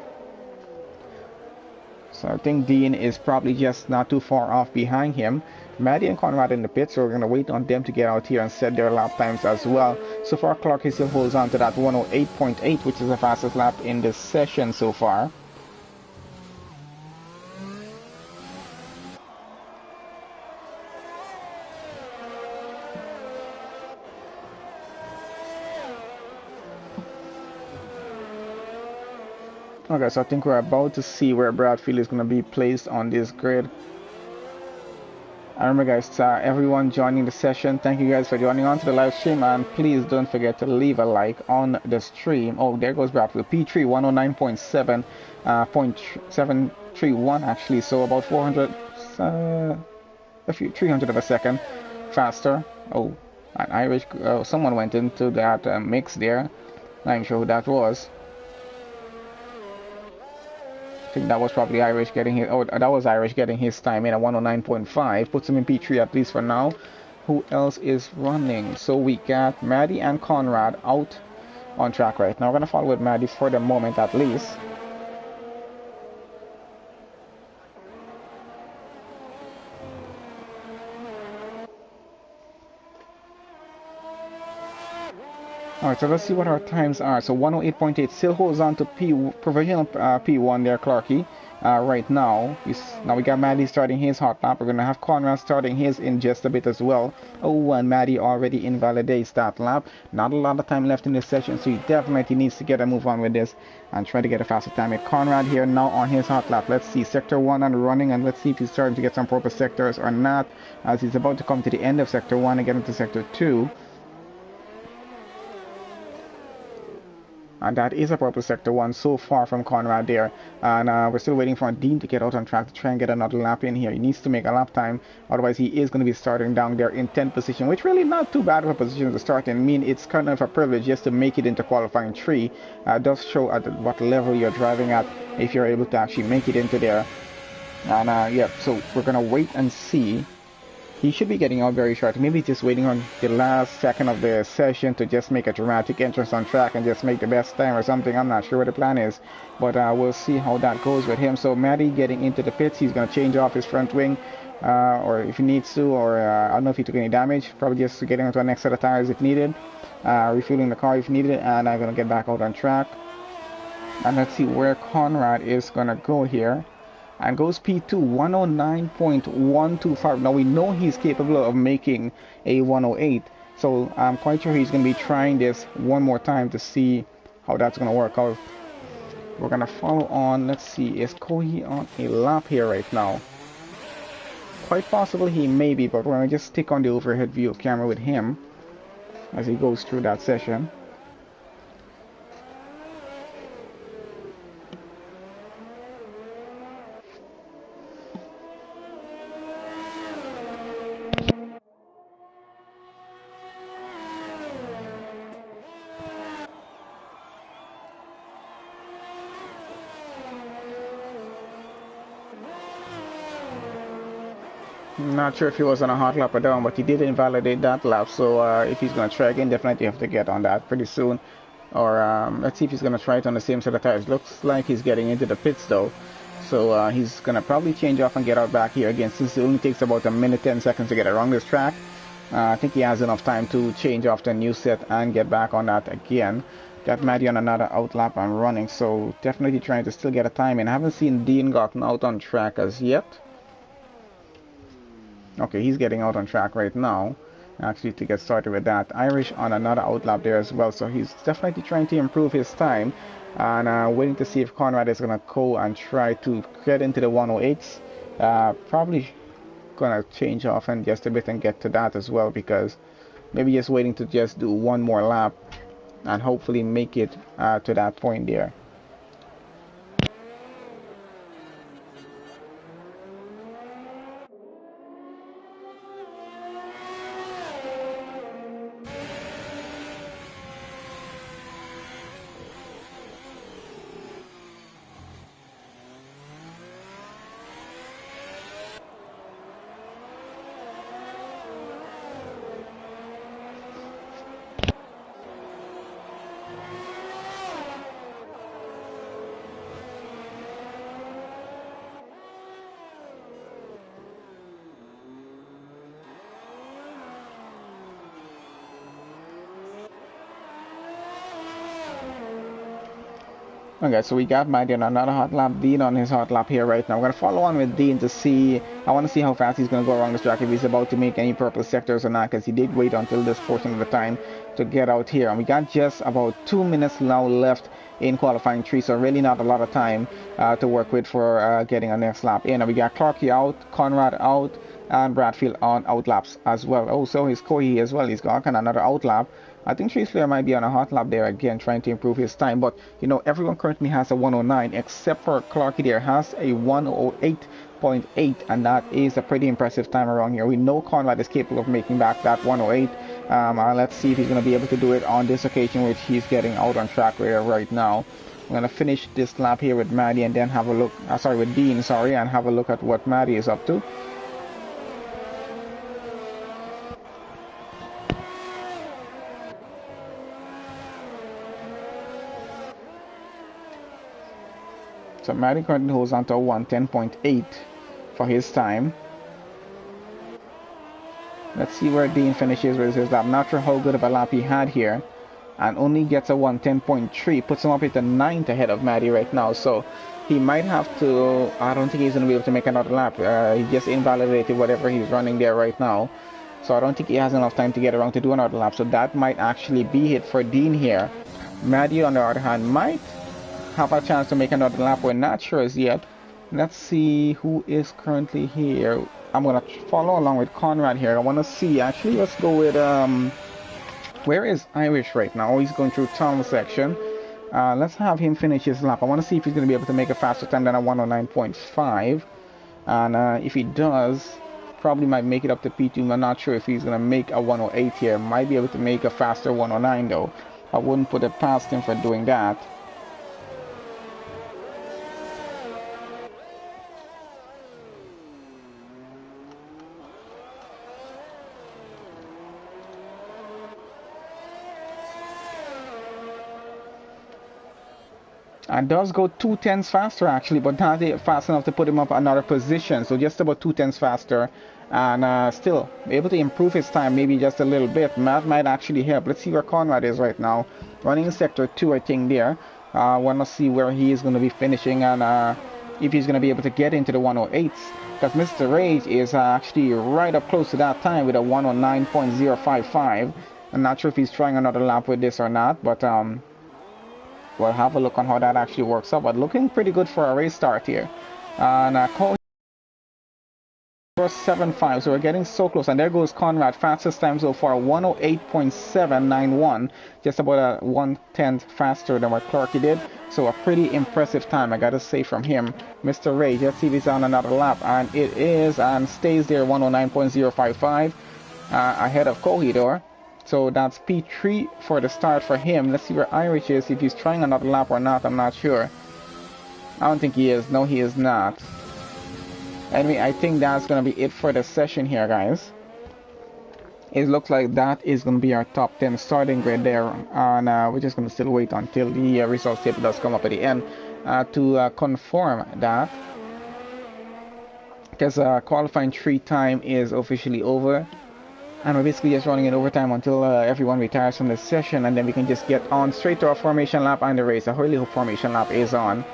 So I think Dean is probably just not too far off behind him. Maddie and Conrad in the pits, so we're going to wait on them to get out here and set their lap times as well. So far, Clark still holds on to that 108.8, which is the fastest lap in this session so far. Okay, so I think we're about to see where Bradfield is going to be placed on this grid. And remember guys, everyone joining the session, thank you guys for joining on to the live stream, and please don't forget to leave a like on the stream. Oh, there goes Bradfield. P3 109.7, 0.731 actually, so about 400, a few 300 of a second faster. Oh, an Irish, someone went into that mix there. Not even sure who that was. I think that was probably Irish getting his, that was Irish getting his time in at 109.5, puts him in P3 at least for now. Who else is running? So we got Maddie and Conrad out on track right now. We're gonna follow with Maddie for the moment at least. Alright, so let's see what our times are. So 108.8 still holds on to provisional P1 there, Clarky. Right now. Now we got Maddie starting his hot lap. We're going to have Conrad starting his in just a bit as well. Oh, and Maddie already invalidates that lap. Not a lot of time left in this session, so he definitely needs to get a move on with this and try to get a faster time. With Conrad here now on his hot lap. Let's see, sector 1 and running, and let's see if he's starting to get some proper sectors or not, as he's about to come to the end of sector 1 and get into sector 2. And that is a purple sector 1 so far from Conrad there. And we're still waiting for Dean to get out on track to try and get another lap in here. He needs to make a lap time, otherwise he is going to be starting down there in 10th position, which really not too bad of a position to start in. I mean, it's kind of a privilege just to make it into qualifying 3. Does show at what level you're driving at if you're able to actually make it into there. And yeah, so we're going to wait and see. He should be getting out very short. Maybe just waiting on the last second of the session to just make a dramatic entrance on track and just make the best time or something. I'm not sure what the plan is, but we'll see how that goes with him. So Maddie getting into the pits. He's going to change off his front wing, or if he needs to, or I don't know if he took any damage. Probably just getting onto a next set of tires if needed, refueling the car if needed, and I'm going to get back out on track. And let's see where Conrad is going to go here. And goes P2, 109.125. Now we know he's capable of making a 108. So I'm quite sure he's going to be trying this one more time to see how that's going to work out. We're going to follow on. Let's see, is Kohi on a lap here right now? Quite possibly he may be, but we're going to just stick on the overhead view camera with him as he goes through that session. Not sure if he was on a hot lap or down, but he did invalidate that lap. So if he's going to try again, definitely have to get on that pretty soon. Or let's see if he's going to try it on the same set of tires. Looks like he's getting into the pits though. So he's going to probably change off and get out back here again, since it only takes about a minute 10 seconds to get around this track. I think he has enough time to change off the new set and get back on that again. Got Maddie on another out lap and running, so definitely trying to still get a time in. I haven't seen Dean gotten out on track as yet. Okay, he's getting out on track right now, actually, to get started with that. Irish on another outlap there as well, so he's definitely trying to improve his time, and waiting to see if Conrad is going to go and try to get into the 108s. Probably going to change off and just a bit and get to that as well, because maybe just waiting to just do one more lap and hopefully make it to that point there. Okay, so we got Maddie on another hot lap, Dean on his hot lap here right now. We're going to follow on with Dean to see, I want to see how fast he's going to go around this track, if he's about to make any purple sectors or not, because he did wait until this portion of the time to get out here. And we got just about 2 minutes now left in qualifying 3, so really not a lot of time to work with for getting a next lap in. And we got Clarky out, Conrad out, and Bradfield on out laps as well. Oh, so is Kohi as well. He's got another out lap. I think Trace Flair might be on a hot lap there again, trying to improve his time. But, you know, everyone currently has a 109, except for Clarky there has a 108.8, and that is a pretty impressive time around here. We know Conrad is capable of making back that 108. Let's see if he's going to be able to do it on this occasion, which he's getting out on track right now. We're going to finish this lap here with Maddie and then have a look, with Dean, and have a look at what Maddie is up to. So Maddie currently holds on to 110.8 for his time. Let's see where Dean finishes with his lap. Not sure how good of a lap he had here, and only gets a 110.3, puts him up at the 9th ahead of Maddie right now. So he might have to, I don't think he's going to be able to make another lap. He just invalidated whatever he's running there right now. So I don't think he has enough time to get around to do another lap. So that might actually be it for Dean here. Maddie, on the other hand, might have a chance to make another lap. We're not sure as yet. Let's see who is currently here. I'm gonna follow along with Conrad here. I want to see, actually, let's go with where is Irish right now? Oh, he's going through tunnel section. Let's have him finish his lap. I want to see if he's going to be able to make a faster time than a 109.5, and if he does, probably might make it up to P2. I'm not sure if he's going to make a 108 here. Might be able to make a faster 109 though. I wouldn't put it past him for doing that. And does go 2/10 faster actually, but not fast enough to put him up another position. So just about 2/10 faster, and still able to improve his time maybe just a little bit. That might actually help. Let's see where Conrad is right now. Running in sector 2, I think there. Want to see where he is going to be finishing, and if he's going to be able to get into the 108s. because Mr. Rage is actually right up close to that time with a 109.055. I'm not sure if he's trying another lap with this or not, but we'll have a look on how that actually works out. But looking pretty good for a race start here. And Cole 0.75, so we're getting so close. And there goes Conrad, fastest time so far, 108.791, just about a 1/10 faster than what Clarky did. So a pretty impressive time, I gotta say, from him. Mr. Ray, let's see if he's on another lap, and it is, and stays there, 109.055, ahead of Kohidor. So that's P3 for the start for him. Let's see where Irish is, if he's trying another lap or not, I'm not sure. I don't think he is. No, he is not. Anyway, I think that's going to be it for the session here, guys. It looks like that is going to be our top 10 starting grid there. And we're just going to still wait until the results table does come up at the end to confirm that. Because qualifying 3 time is officially over. And we're basically just running in overtime until everyone retires from the session. And then we can just get on straight to our formation lap and the race. I really hope formation lap is on.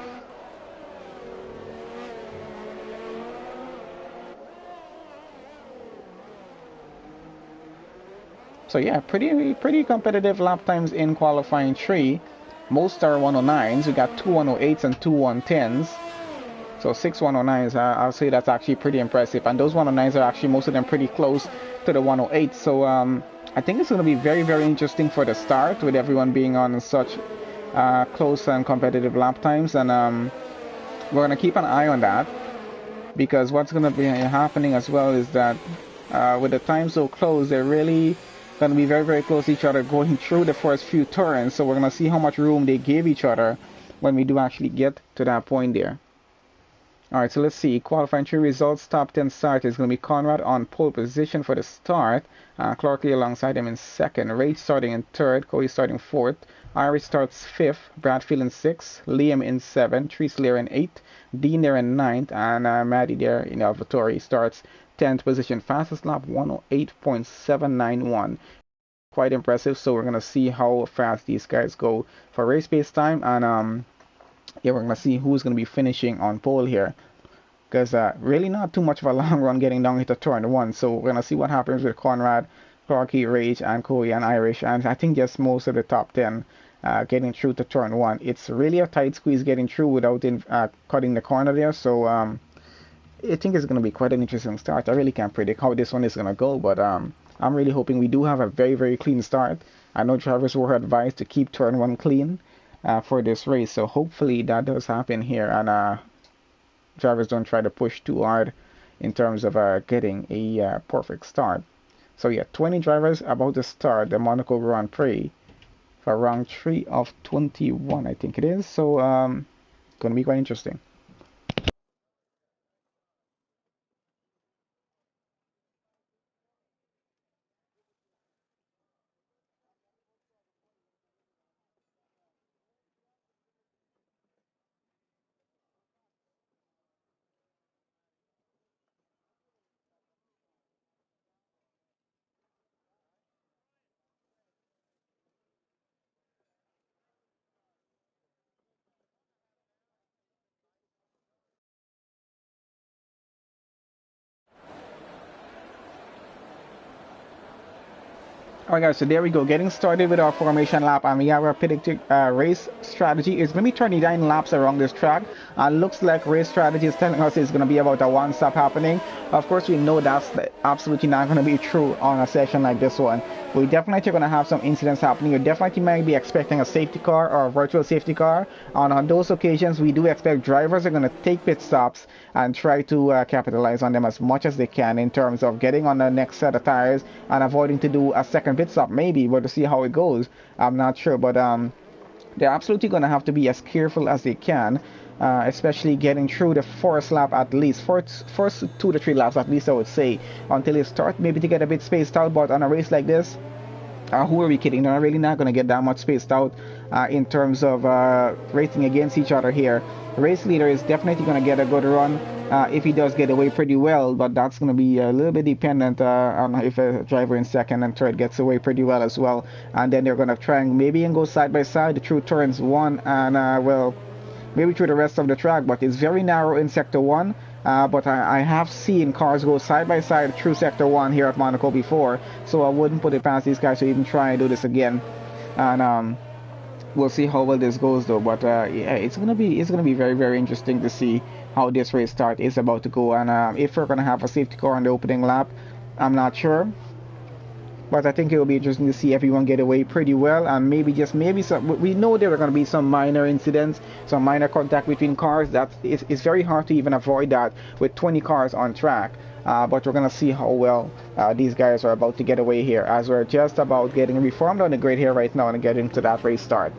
So yeah, pretty competitive lap times in qualifying 3. Most are 109s. We got 2 108s and 2 110s. So 6 109s, I'll say that's actually pretty impressive. And those 109s are actually, most of them, pretty close to the 108. So I think it's going to be very interesting for the start, with everyone being on such close and competitive lap times. And we're going to keep an eye on that, because what's going to be happening as well is that with the time so close, they're really going to be very close to each other going through the first few turns. So we're going to see how much room they give each other when we do actually get to that point there. Alright, so let's see. Qualifying 3 results. Top 10 start is going to be Conrad on pole position for the start. Clarky alongside him in second. Rage starting in third. Cody starting fourth. Irish starts fifth. Bradfield in sixth. Liam in seventh. Treesler in eighth. Dean there in ninth. And Maddie there in Alvatori starts 10th position. Fastest lap 108.791. Quite impressive. So we're going to see how fast these guys go for race pace time. And yeah, we're going to see who's going to be finishing on pole here. Because really not too much of a long run getting down into turn 1. So we're going to see what happens with Conrad, Clarky, Rage, and Cody and Irish. And I think just most of the top 10 getting through to turn 1. It's really a tight squeeze getting through without cutting the corner there. So I think it's going to be quite an interesting start. I really can't predict how this one is going to go. But I'm really hoping we do have a very clean start. I know drivers were advised to keep turn 1 clean for this race. So hopefully that does happen here. And drivers don't try to push too hard in terms of getting a perfect start. So yeah, 20 drivers about to start the Monaco Grand Prix for round 3 of 21, I think it is. So gonna be quite interesting. Alright guys, so there we go, getting started with our formation lap, and we have our predicted race strategy. It's going to be 29 laps around this track, and looks like race strategy is telling us it's going to be about a one-stop happening. Of course, we know that's absolutely not going to be true on a session like this one. We definitely going to have some incidents happening. You definitely might be expecting a safety car or a virtual safety car, and on those occasions we do expect drivers are going to take pit stops and try to capitalize on them as much as they can in terms of getting on the next set of tires and avoiding to do a second pit stop maybe, but to see how it goes, I'm not sure. But they're absolutely going to have to be as careful as they can, especially getting through the first lap at least, first 2 to 3 laps at least, I would say, until they start maybe to get a bit spaced out. But on a race like this, who are we kidding? They're really not going to get that much spaced out in terms of racing against each other here. The race leader is definitely going to get a good run if he does get away pretty well, but that's going to be a little bit dependent on if a driver in second and third gets away pretty well as well. And then they're going to try and maybe go side by side through turns 1 and well, maybe through the rest of the track. But it's very narrow in sector 1, but I have seen cars go side by side through Sector 1 here at Monaco before, so I wouldn't put it past these guys to even try and do this again. And we'll see how well this goes though. But yeah, it's gonna be very, very interesting to see how this race start is about to go, and if we're gonna have a safety car on the opening lap, I'm not sure. But I think it will be interesting to see everyone get away pretty well, and maybe some. We know there are going to be some minor incidents, some minor contact between cars. It's very hard to even avoid that with 20 cars on track. But we're going to see how well these guys are about to get away here, as we're just about getting reformed on the grid here right now and getting to that race start.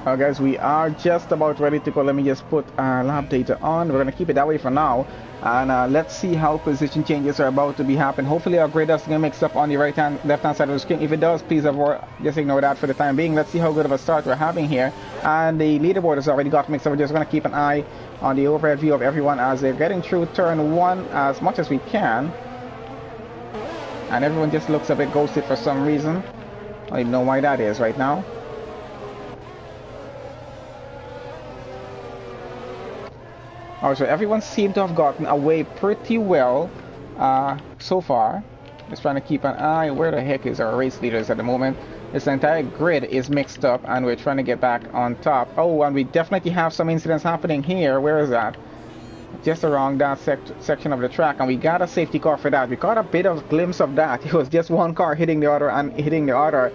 Guys, we are just about ready to go. Let me just put lap data on. We're going to keep it that way for now, and let's see how position changes are about to be happening. Hopefully our grid doesn't get mixed up on the left hand side of the screen. If it does, please just ignore that for the time being. Let's see how good of a start we're having here, and the leaderboard has already got mixed up. We're just going to keep an eye on the overhead view of everyone as they're getting through turn 1 as much as we can, and everyone just looks a bit ghosted for some reason. I don't even know why that is right now. Also, everyone seemed to have gotten away pretty well so far. Just trying to keep an eye. Where the heck is our race leaders at the moment? This entire grid is mixed up, and we're trying to get back on top. Oh, and we definitely have some incidents happening here. Where is that? Just around that section of the track, and we got a safety car for that. We got a bit of glimpse of that. It was just one car hitting the other and hitting the other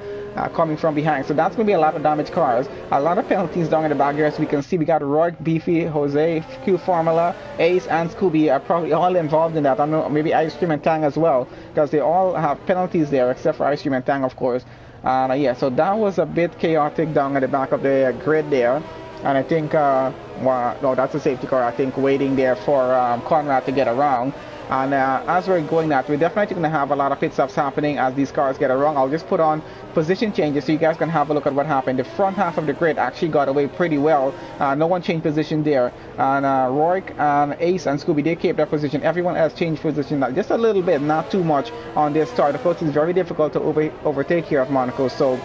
coming from behind. So that's going to be a lot of damaged cars. A lot of penalties down in the back here. As we can see, we got Roy, Beefy, Jose, Q Formula, Ace, and Scooby are probably all involved in that. I don't know, maybe Ice Cream and Tang as well, because they all have penalties there, except for Ice Cream and Tang, of course. Yeah, so that was a bit chaotic down at the back of the grid there. And I think, well, no, that's a safety car, I think, waiting there for Conrad to get around. And as we're going that, we're definitely going to have a lot of pit stops happening as these cars get around. I'll just put on position changes so you guys can have a look at what happened. The front half of the grid actually got away pretty well. No one changed position there. And Rourke and Ace and Scooby, they kept their position. Everyone else changed position just a little bit, not too much on this start. Of course, it's very difficult to overtake here at Monaco, so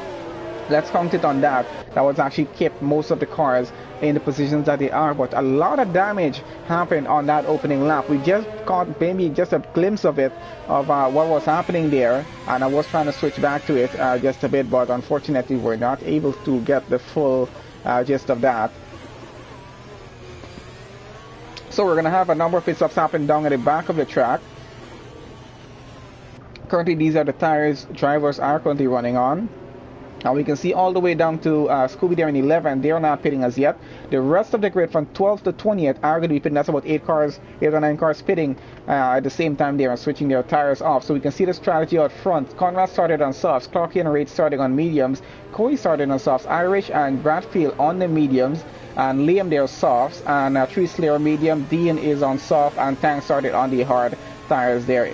let's count it on that. That was actually kept most of the cars in the positions that they are, but a lot of damage happened on that opening lap. We just caught maybe just a glimpse of it, of what was happening there, and I was trying to switch back to it just a bit, but unfortunately we're not able to get the full gist of that. So we're going to have a number of pit stops happen down at the back of the track. Currently these are the tires drivers are currently running on. Now we can see all the way down to Scooby there in 11. They are not pitting as yet. The rest of the grid from 12th to 20th are going to be pitting. That's about 8 or 9 cars pitting at the same time they are switching their tires off. So we can see the strategy out front. Conrad started on softs. Clarky and Raid starting on mediums. Corey started on softs. Irish and Bradfield on the mediums. And Liam there softs. And Tree Slayer medium. Dean is on soft. And Tang started on the hard tires there.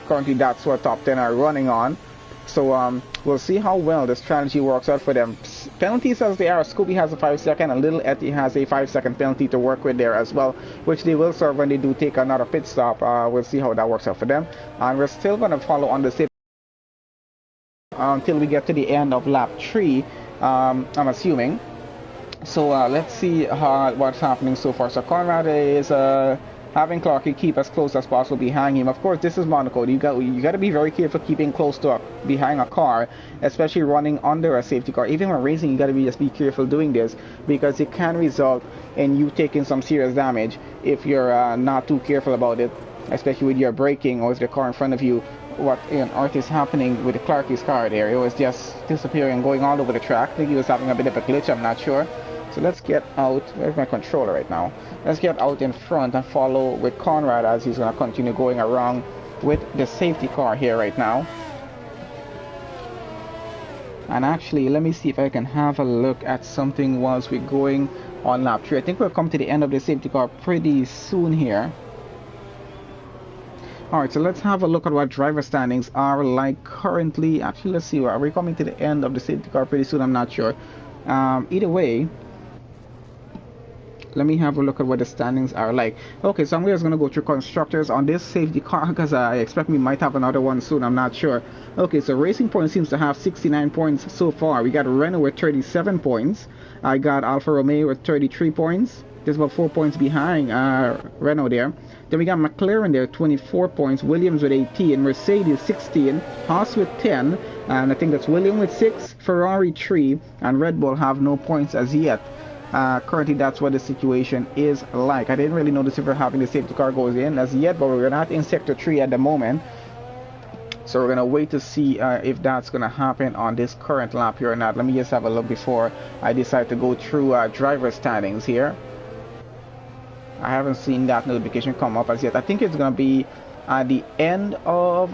Currently that's what top 10 are running on. So we'll see how well the strategy works out for them. Penalties as they are, Scooby has a 5-second and Little Etty has a 5-second penalty to work with there as well, which they will serve when they do take another pit stop. We'll see how that works out for them. And we're still going to follow on the same until we get to the end of lap 3, I'm assuming. So let's see what's happening so far. So Conrad is having Clarky keep as close as possible behind him. Of course, this is Monaco. You got to be very careful keeping close to behind a car, especially running under a safety car. Even when racing, you got to just be careful doing this, because it can result in you taking some serious damage if you're not too careful about it, especially with your braking or with the car in front of you. What on earth is happening with the Clarky's car there? It was just disappearing, going all over the track. I think he was having a bit of a glitch, I'm not sure. So let's get out. Where's my controller right now? Let's get out in front and follow with Conrad as he's going to continue going around with the safety car here right now. And actually, let me see if I can have a look at something whilst we're going on lap 3. I think we'll come to the end of the safety car pretty soon here. Alright, so let's have a look at what driver standings are like currently. Actually, let's see, are we coming to the end of the safety car pretty soon? I'm not sure. Either way, let me have a look at what the standings are like. Okay, so I'm just going to go through constructors on this safety car because I expect we might have another one soon. I'm not sure. Okay, so Racing Point seems to have 69 points so far. We got Renault with 37 points. I got Alfa Romeo with 33 points. Just about 4 points behind Renault there. Then we got McLaren there, 24 points. Williams with 18. Mercedes 16. Haas with 10. And I think that's Williams with 6. Ferrari 3. And Red Bull have no points as yet. Currently, that's what the situation is like. I didn't really notice if we're having the safety car goes in as yet, but we're not in Sector 3 at the moment. So we're going to wait to see if that's going to happen on this current lap here or not. Let me just have a look before I decide to go through driver standings here. I haven't seen that notification come up as yet. I think it's going to be at the end of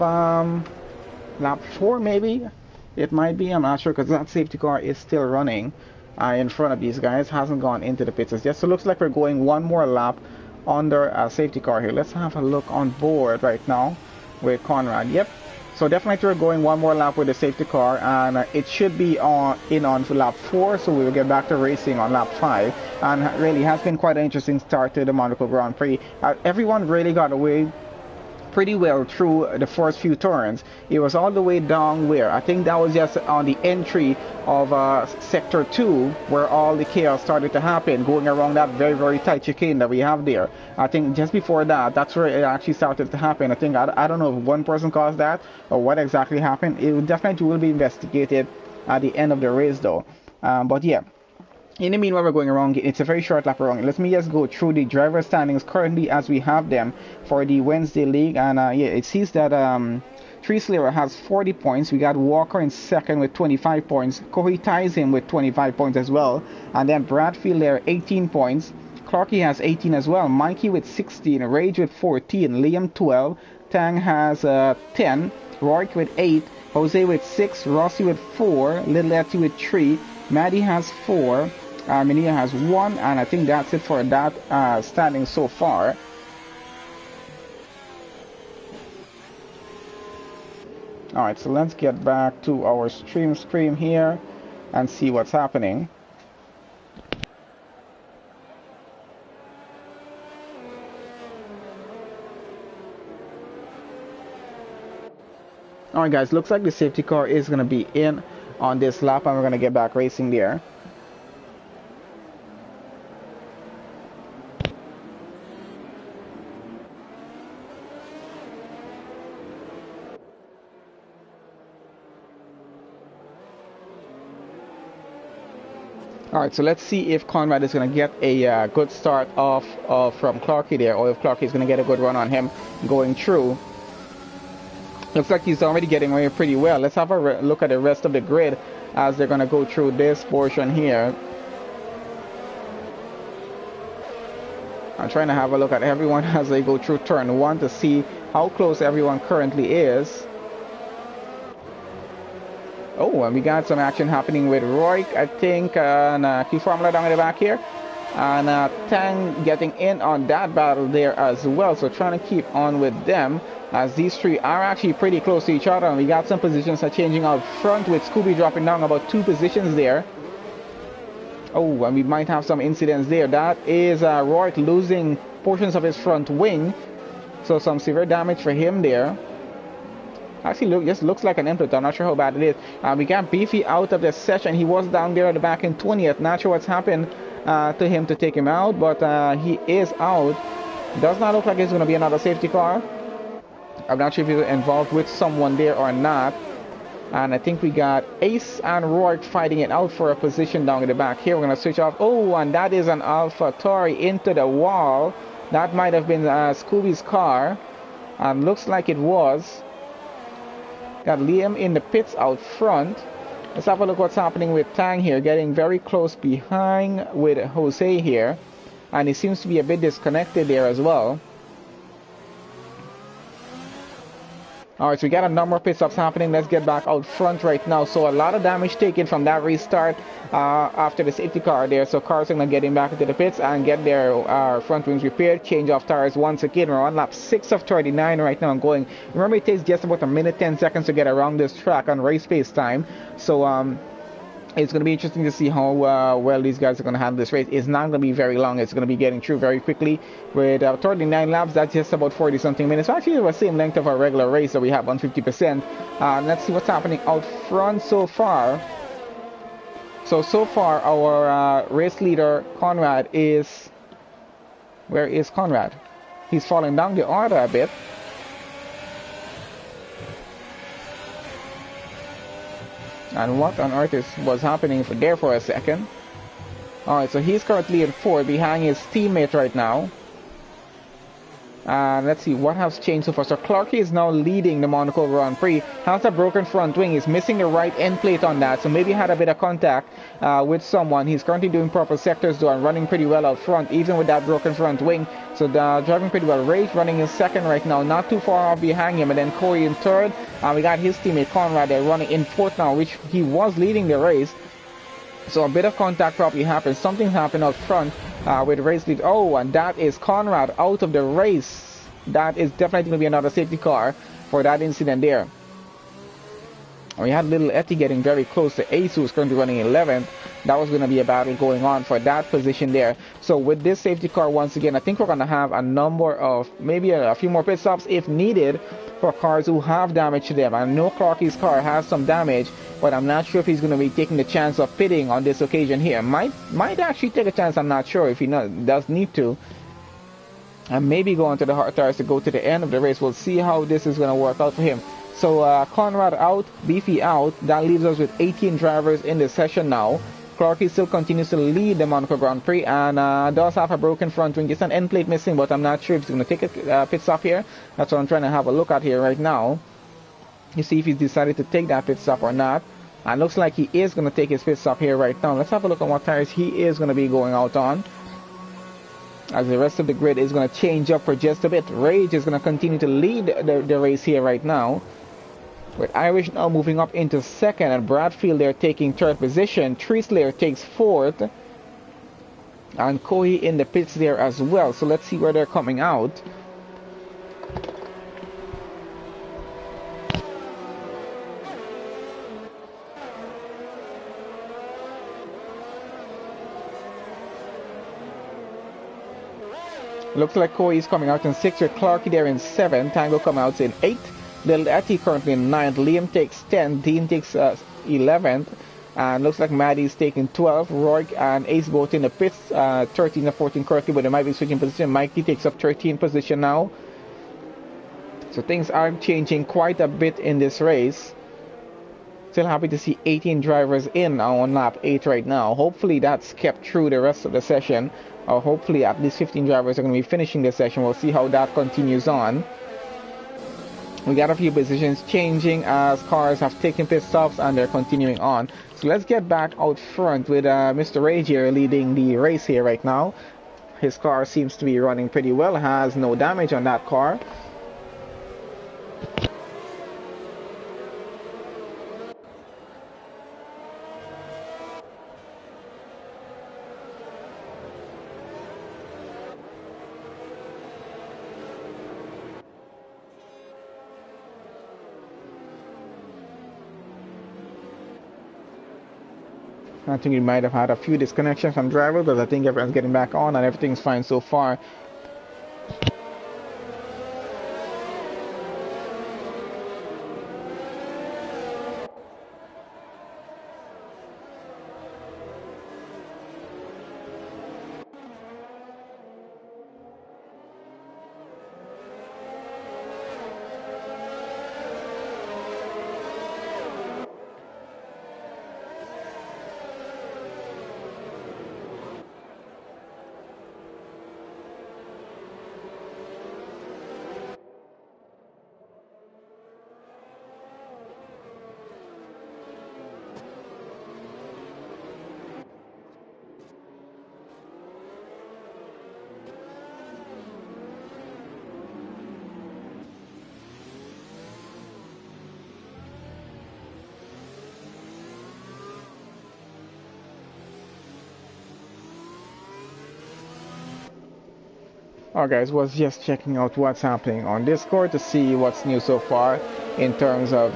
lap 4 maybe. It might be, I'm not sure, because that safety car is still running in front of these guys, hasn't gone into the pits as yet. So it looks like we're going one more lap under a safety car here. Let's have a look on board right now with Conrad. Yep, so definitely we're going one more lap with the safety car, and it should be on lap 4, so we will get back to racing on lap 5. And really has been quite an interesting start to the Monaco Grand Prix. Everyone really got away pretty well through the first few turns. It was all the way down where I think that was just on the entry of Sector 2 where all the chaos started to happen, going around that very tight chicane that we have there. I think just before that, that's where it actually started to happen. I think I don't know if one person caused that or what exactly happened. It definitely will be investigated at the end of the race though. But yeah, in the meanwhile, we're going around. It's a very short lap around. Let me just go through the driver standings currently as we have them for the Wednesday league. And yeah, it sees that Tree Slayer has 40 points. We got Walker in second with 25 points. Kohi ties him with 25 points as well. And then Bradfield there, 18 points. Clarky has 18 as well. Mikey with 16. Rage with 14. Liam 12. Tang has 10. Rourke with 8. Jose with 6. Rossi with 4. Little Etty with 3. Maddie has 4. Armenia has 1, and I think that's it for that standing so far. Alright, so let's get back to our stream screen here and see what's happening. Alright guys, looks like the safety car is going to be in on this lap, and we're going to get back racing there. Alright, so let's see if Conrad is going to get a good start off from Clarky there, or if Clarky is going to get a good run on him going through. Looks like he's already getting away pretty well. Let's have a look at the rest of the grid as they're going to go through this portion here. I'm trying to have a look at everyone as they go through turn 1 to see how close everyone currently is. Oh, and we got some action happening with Roy, I think, and Key Formula down in the back here. And Tang getting in on that battle there as well. So trying to keep on with them as these three are actually pretty close to each other. And we got some positions are changing out front with Scooby dropping down about 2 positions there. Oh, and we might have some incidents there. That is Roy losing portions of his front wing. So some severe damage for him there. Actually, just looks like an input. I'm not sure how bad it is. We got Beefy out of the session. He was down there at the back in 20th. Not sure what's happened to him to take him out, but he is out. Does not look like it's going to be another safety car. I'm not sure if he's involved with someone there or not. And I think we got Ace and Rourke fighting it out for a position down in the back here. We're going to switch off. Oh, and that is an Alpha Tauri into the wall. That might have been Scooby's car. Looks like it was. Got Liam in the pits out front. Let's have a look what's happening with Tang here. Getting very close behind with Jose here. And he seems to be a bit disconnected there as well. All right, so we got a number of pit stops happening. Let's get back out front right now. So a lot of damage taken from that restart after the safety car there. So cars are going to get in back into the pits and get their front wings repaired. Change off tires once again. We're on lap 6 of 39 right now and going. Remember, it takes just about a minute 10 seconds to get around this track on race pace time. So it's going to be interesting to see how well these guys are going to handle this race. It's not going to be very long. It's going to be getting through very quickly. With 39 laps, that's just about 40 something minutes. So actually, the same length of our regular race that we have on 50%. Let's see what's happening out front so far. So far, our race leader, Conrad, is... Where is Conrad? He's falling down the order a bit. And what on earth was happening there for a second? Alright, so he's currently in 4th behind his teammate right now. And let's see what has changed so far. So Clarky is now leading the Monaco Grand Prix. Has a broken front wing. He's missing the right end plate on that. So maybe had a bit of contact with someone. He's currently doing proper sectors though and running pretty well out front, even with that broken front wing. So driving pretty well. Rage running in 2nd right now, not too far off behind him. And then Corey in 3rd. We got his teammate Conrad there running in 4th now, which he was leading the race. So a bit of contact probably happened. Something happened out front with race lead. Oh, and that is Conrad out of the race. That is definitely going to be another safety car for that incident there. We had little Etty getting very close to Ace, who's currently running 11th. That was going to be a battle going on for that position there. So with this safety car, once again, I think we're going to have a number of, maybe a few more pit stops if needed for cars who have damage to them. I know Clarky's car has some damage, but I'm not sure if he's going to be taking the chance of pitting on this occasion here. Might actually take a chance, I'm not sure if he does need to. And maybe go onto the hard tires to go to the end of the race. We'll see how this is going to work out for him. So Conrad out, Beefy out. That leaves us with 18 drivers in the session now. Clarky still continues to lead the Monaco Grand Prix and does have a broken front wing. Just an end plate missing, but I'm not sure if he's going to take a pit stop here. That's what I'm trying to have a look at here right now. You see if he's decided to take that pit stop or not. And looks like he is going to take his pit stop here right now. Let's have a look at what tires he is going to be going out on, as the rest of the grid is going to change up for just a bit. Rage is going to continue to lead the race here right now, with Irish now moving up into 2nd and Bradfield there taking 3rd position. Treeslayer takes 4th and Coy in the pits there as well. So let's see where they're coming out. Looks like Coy is coming out in 6th with Clarky there in 7th. Tango coming out in 8th. Little Etty currently in 9th. Liam takes 10th. Dean takes 11th. And looks like Maddie's taking 12th. Rourke and Ace both in the pits. 13 and 14 currently, but they might be switching position. Mikey takes up 13th position now. So things are changing quite a bit in this race. Still happy to see 18 drivers in on lap 8 right now. Hopefully that's kept through the rest of the session. Or hopefully at least 15 drivers are going to be finishing the session. We'll see how that continues on. We got a few positions changing as cars have taken pit stops and they're continuing on. So let's get back out front with Mr. Rage here leading the race here right now. His car seems to be running pretty well. Has no damage on that car. I think we might have had a few disconnections from drivers, but I think everyone's getting back on and everything's fine so far. Alright guys, was just checking out what's happening on Discord to see what's new so far in terms of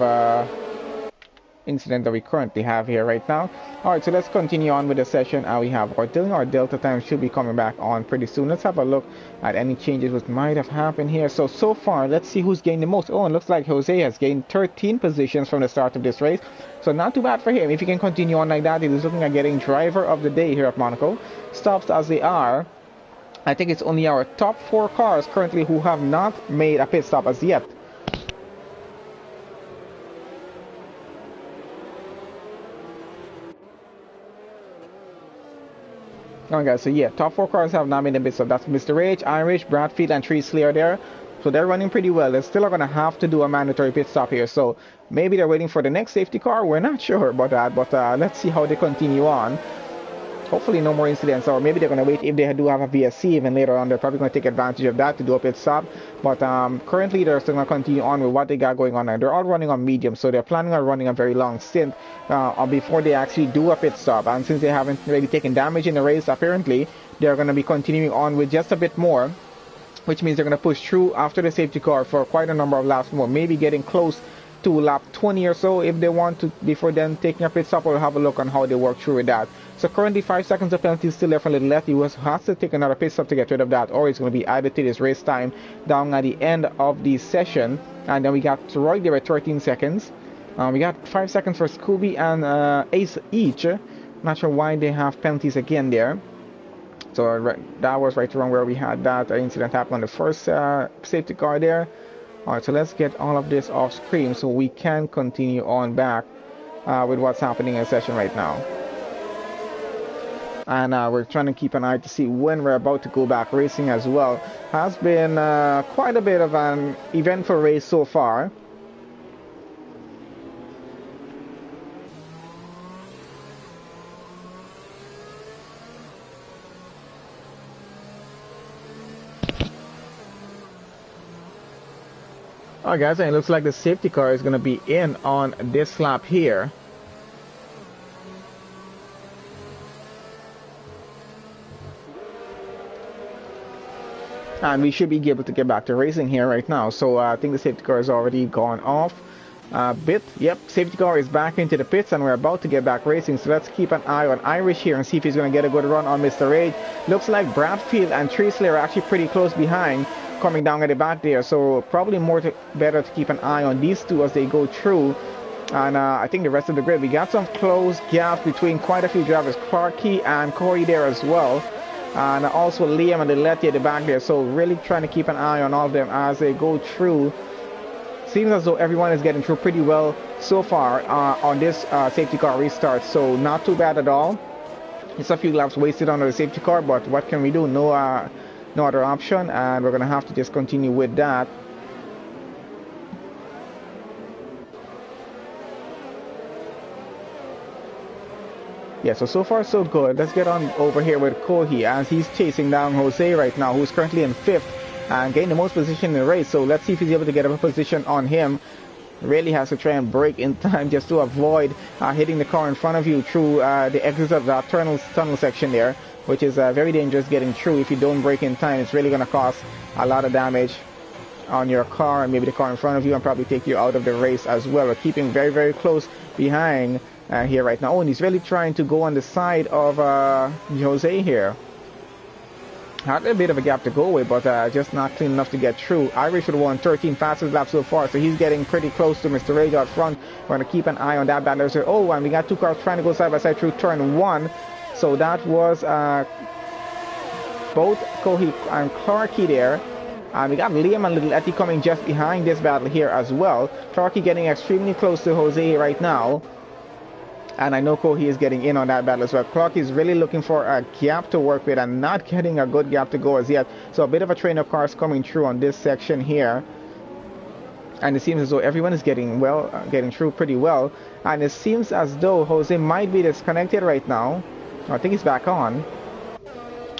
incident that we currently have here right now. Alright, so let's continue on with the session. We have our Delta time should be coming back on pretty soon. Let's have a look at any changes which might have happened here. So far, let's see who's gained the most. Oh, it looks like Jose has gained 13 positions from the start of this race. So not too bad for him. If he can continue on like that, he's looking at getting driver of the day here at Monaco. Stops as they are. I think it's only our top 4 cars currently who have not made a pit stop as yet. Alright guys, so yeah, top 4 cars have not made a pit stop. That's Mr. H, Irish, Bradfield, and Tree Slayer there. So they're running pretty well. They're still going to have to do a mandatory pit stop here. So maybe they're waiting for the next safety car. We're not sure about that, but let's see how they continue on. Hopefully no more incidents, or maybe they're going to wait if they do have a VSC even later on. They're probably going to take advantage of that to do a pit stop. But currently they're still going to continue on with what they got going on now. They're all running on medium, so they're planning on running a very long stint before they actually do a pit stop. And since they haven't really taken damage in the race, apparently they're going to be continuing on with just a bit more, which means they're going to push through after the safety car for quite a number of laps more, maybe getting close to lap 20 or so if they want to, before then taking a pit stop. We'll have a look on how they work through with that. So currently 5 seconds of penalty is still there for Little Lefty, who has to take another pit stop to get rid of that, or it's going to be added to this race time down at the end of the session. And then we got Roy there at 13 seconds. We got 5 seconds for Scooby and Ace each. Not sure why they have penalties again there. So that was right around where we had that incident happen on the first safety car there. Alright, so let's get all of this off screen so we can continue on back with what's happening in the session right now. And we're trying to keep an eye to see when we're about to go back racing as well. Has been quite a bit of an eventful race so far. Alright guys, and it looks like the safety car is going to be in on this lap here. And we should be able to get back to racing here right now. So I think the safety car has already gone off a bit. Yep, safety car is back into the pits and we're about to get back racing. So let's keep an eye on Irish here and see if he's going to get a good run on Mr. Rage. Looks like Bradfield and Tree Slayer are actually pretty close behind, coming down at the back there. So probably better to keep an eye on these two as they go through. And I think the rest of the grid, we got some close gaps between quite a few drivers. Clarky and Corey there as well. And also Liam and Letty at the back there. So really trying to keep an eye on all of them as they go through. Seems as though everyone is getting through pretty well so far on this safety car restart. So not too bad at all. It's a few laps wasted under the safety car, but what can we do? No other option, and we're going to have to just continue with that. Yeah, so far so good. Let's get on over here with Kohi as he's chasing down Jose right now, who's currently in 5th and getting the most position in the race. So let's see if he's able to get a position on him. Really has to try and brake in time just to avoid hitting the car in front of you through the exit of that tunnel section there, which is very dangerous getting through. If you don't brake in time, it's really going to cause a lot of damage on your car and maybe the car in front of you, and probably take you out of the race as well. We're keeping very, very close behind here right now. Oh, and he's really trying to go on the side of Jose here. Had a bit of a gap to go with, but just not clean enough to get through. Irish would have won 13 fastest laps so far, so he's getting pretty close to Mr. Rage out front. We're going to keep an eye on that battle. Oh, and we got 2 cars trying to go side by side through turn 1. So that was both Kohi and Clarky there. And we got Liam and Little Etty coming just behind this battle here as well. Clarky getting extremely close to Jose right now. And I know Kohi is getting in on that battle as well. Clarky is really looking for a gap to work with and not getting a good gap to go as yet. So a bit of a train of cars coming through on this section here. And it seems as though everyone is getting through pretty well. And it seems as though Jose might be disconnected right now. I think he's back on.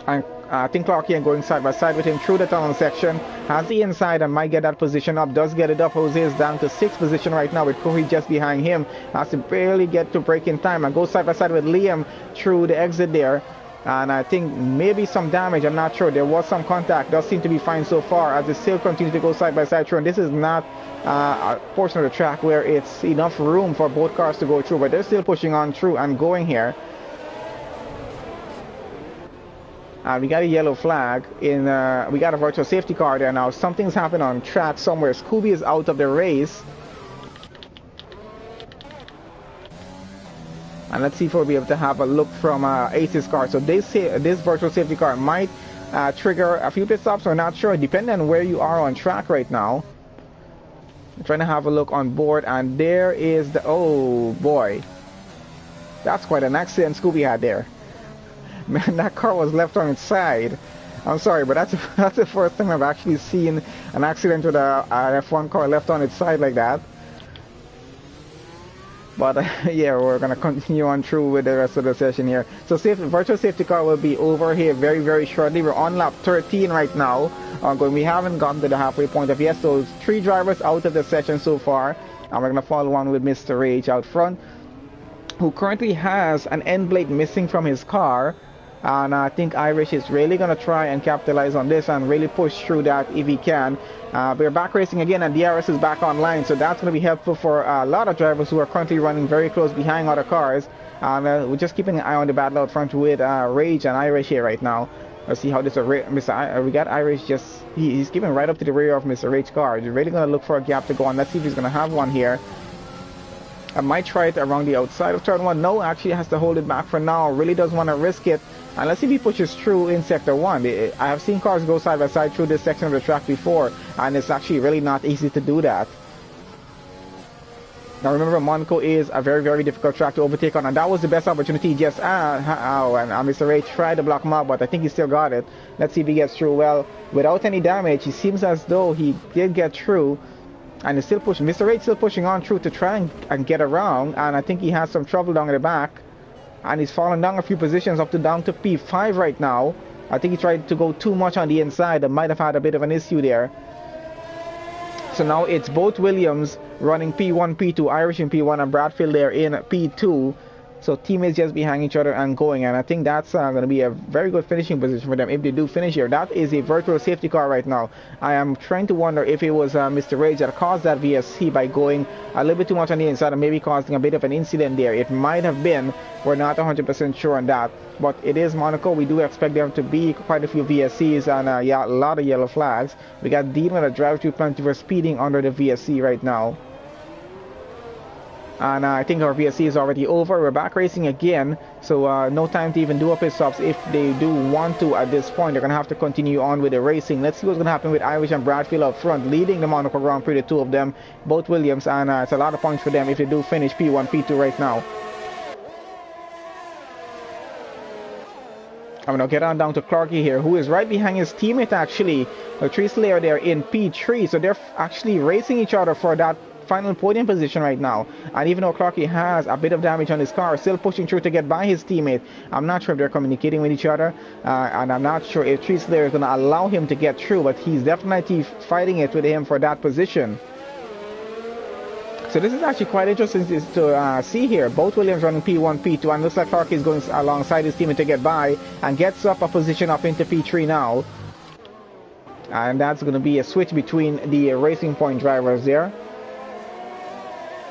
And I think Clarky and going side by side with him through the tunnel section. Has the inside and might get that position up. Does get it up. Jose is down to 6th position right now with Kohi just behind him. Has to barely get to break in time and go side by side with Liam through the exit there. And I think maybe some damage, I'm not sure. There was some contact, does seem to be fine so far as they still continue to go side by side through. And this is not a portion of the track where it's enough room for both cars to go through, but they're still pushing on through and going here. We got a yellow flag in, we got a virtual safety car there now. Something's happened on track somewhere. Scooby is out of the race. And let's see if we'll be able to have a look from Ace's car. So this virtual safety car might trigger a few pit stops. We're not sure, depending on where you are on track right now. I'm trying to have a look on board, and there is the, oh boy, that's quite an accident Scooby had there. Man, that car was left on its side. I'm sorry, but that's the first time I've actually seen an accident with a F1 car left on its side like that. But yeah, we're going to continue on through with the rest of the session here. So virtual safety car will be over here very, very shortly. We're on lap 13 right now. We haven't gotten to the halfway point of yet. So 3 drivers out of the session so far. And we're going to follow on with Mr. Rage out front, who currently has an end plate missing from his car. And I think Irish is really going to try and capitalize on this and really push through that if he can. We're back racing again, and DRS is back online, so that's going to be helpful for a lot of drivers who are currently running very close behind other cars. And we're just keeping an eye on the battle out front with Rage and Irish here right now. Let's see how this we got Irish just he's keeping right up to the rear of Mr. Rage's car. He's really going to look for a gap to go on. Let's see if he's going to have one here. I might try it around the outside of turn 1. No, actually has to hold it back for now. Really doesn't want to risk it. And let's see if he pushes through in sector 1. I have seen cars go side by side through this section of the track before, and it's actually really not easy to do that. Now remember, Monaco is a very, very difficult track to overtake on, and that was the best opportunity. Just and Mr. Ray tried to block him out, but I think he still got it. Let's see if he gets through. Well, without any damage, it seems as though he did get through. And he's still pushing. Mr. Raid's still pushing on through to try and get around. And I think he has some trouble down at the back. And he's fallen down a few positions down to P5 right now. I think he tried to go too much on the inside. That might have had a bit of an issue there. So now it's both Williams running P1, P2, Irish in P1, and Bradfield there in P2. So teammates just behind each other and going, and I think that's going to be a very good finishing position for them if they do finish here. That is a virtual safety car right now. I am trying to wonder if it was Mr. Rage that caused that VSC by going a little bit too much on the inside and maybe causing a bit of an incident there. It might have been. We're not 100% sure on that. But it is Monaco. We do expect there to be quite a few VSCs and yeah, a lot of yellow flags. We got Dean with a drive-through penalty for speeding under the VSC right now. And I think our VSC is already over. We're back racing again, so no time to even do up pit stops if they do want to at this point. They're going to have to continue on with the racing. Let's see what's going to happen with Irish and Bradfield up front, leading the Monaco Grand Prix, the two of them, both Williams, and it's a lot of points for them if they do finish P1, P2 right now. I'm going to get on down to Clarky here, who is right behind his teammate actually, Tree Slayer there in P3, so they're actually racing each other for that final podium position right now. And even though Clarky has a bit of damage on his car, still pushing through to get by his teammate. I'm not sure if they're communicating with each other, and I'm not sure if Tree Slayer is going to allow him to get through, but he's definitely fighting it with him for that position. So this is actually quite interesting to see here. Both Williams running P1, P2, and looks like Clarky is going alongside his teammate to get by and gets up a position up into P3 now. And that's going to be a switch between the Racing Point drivers there.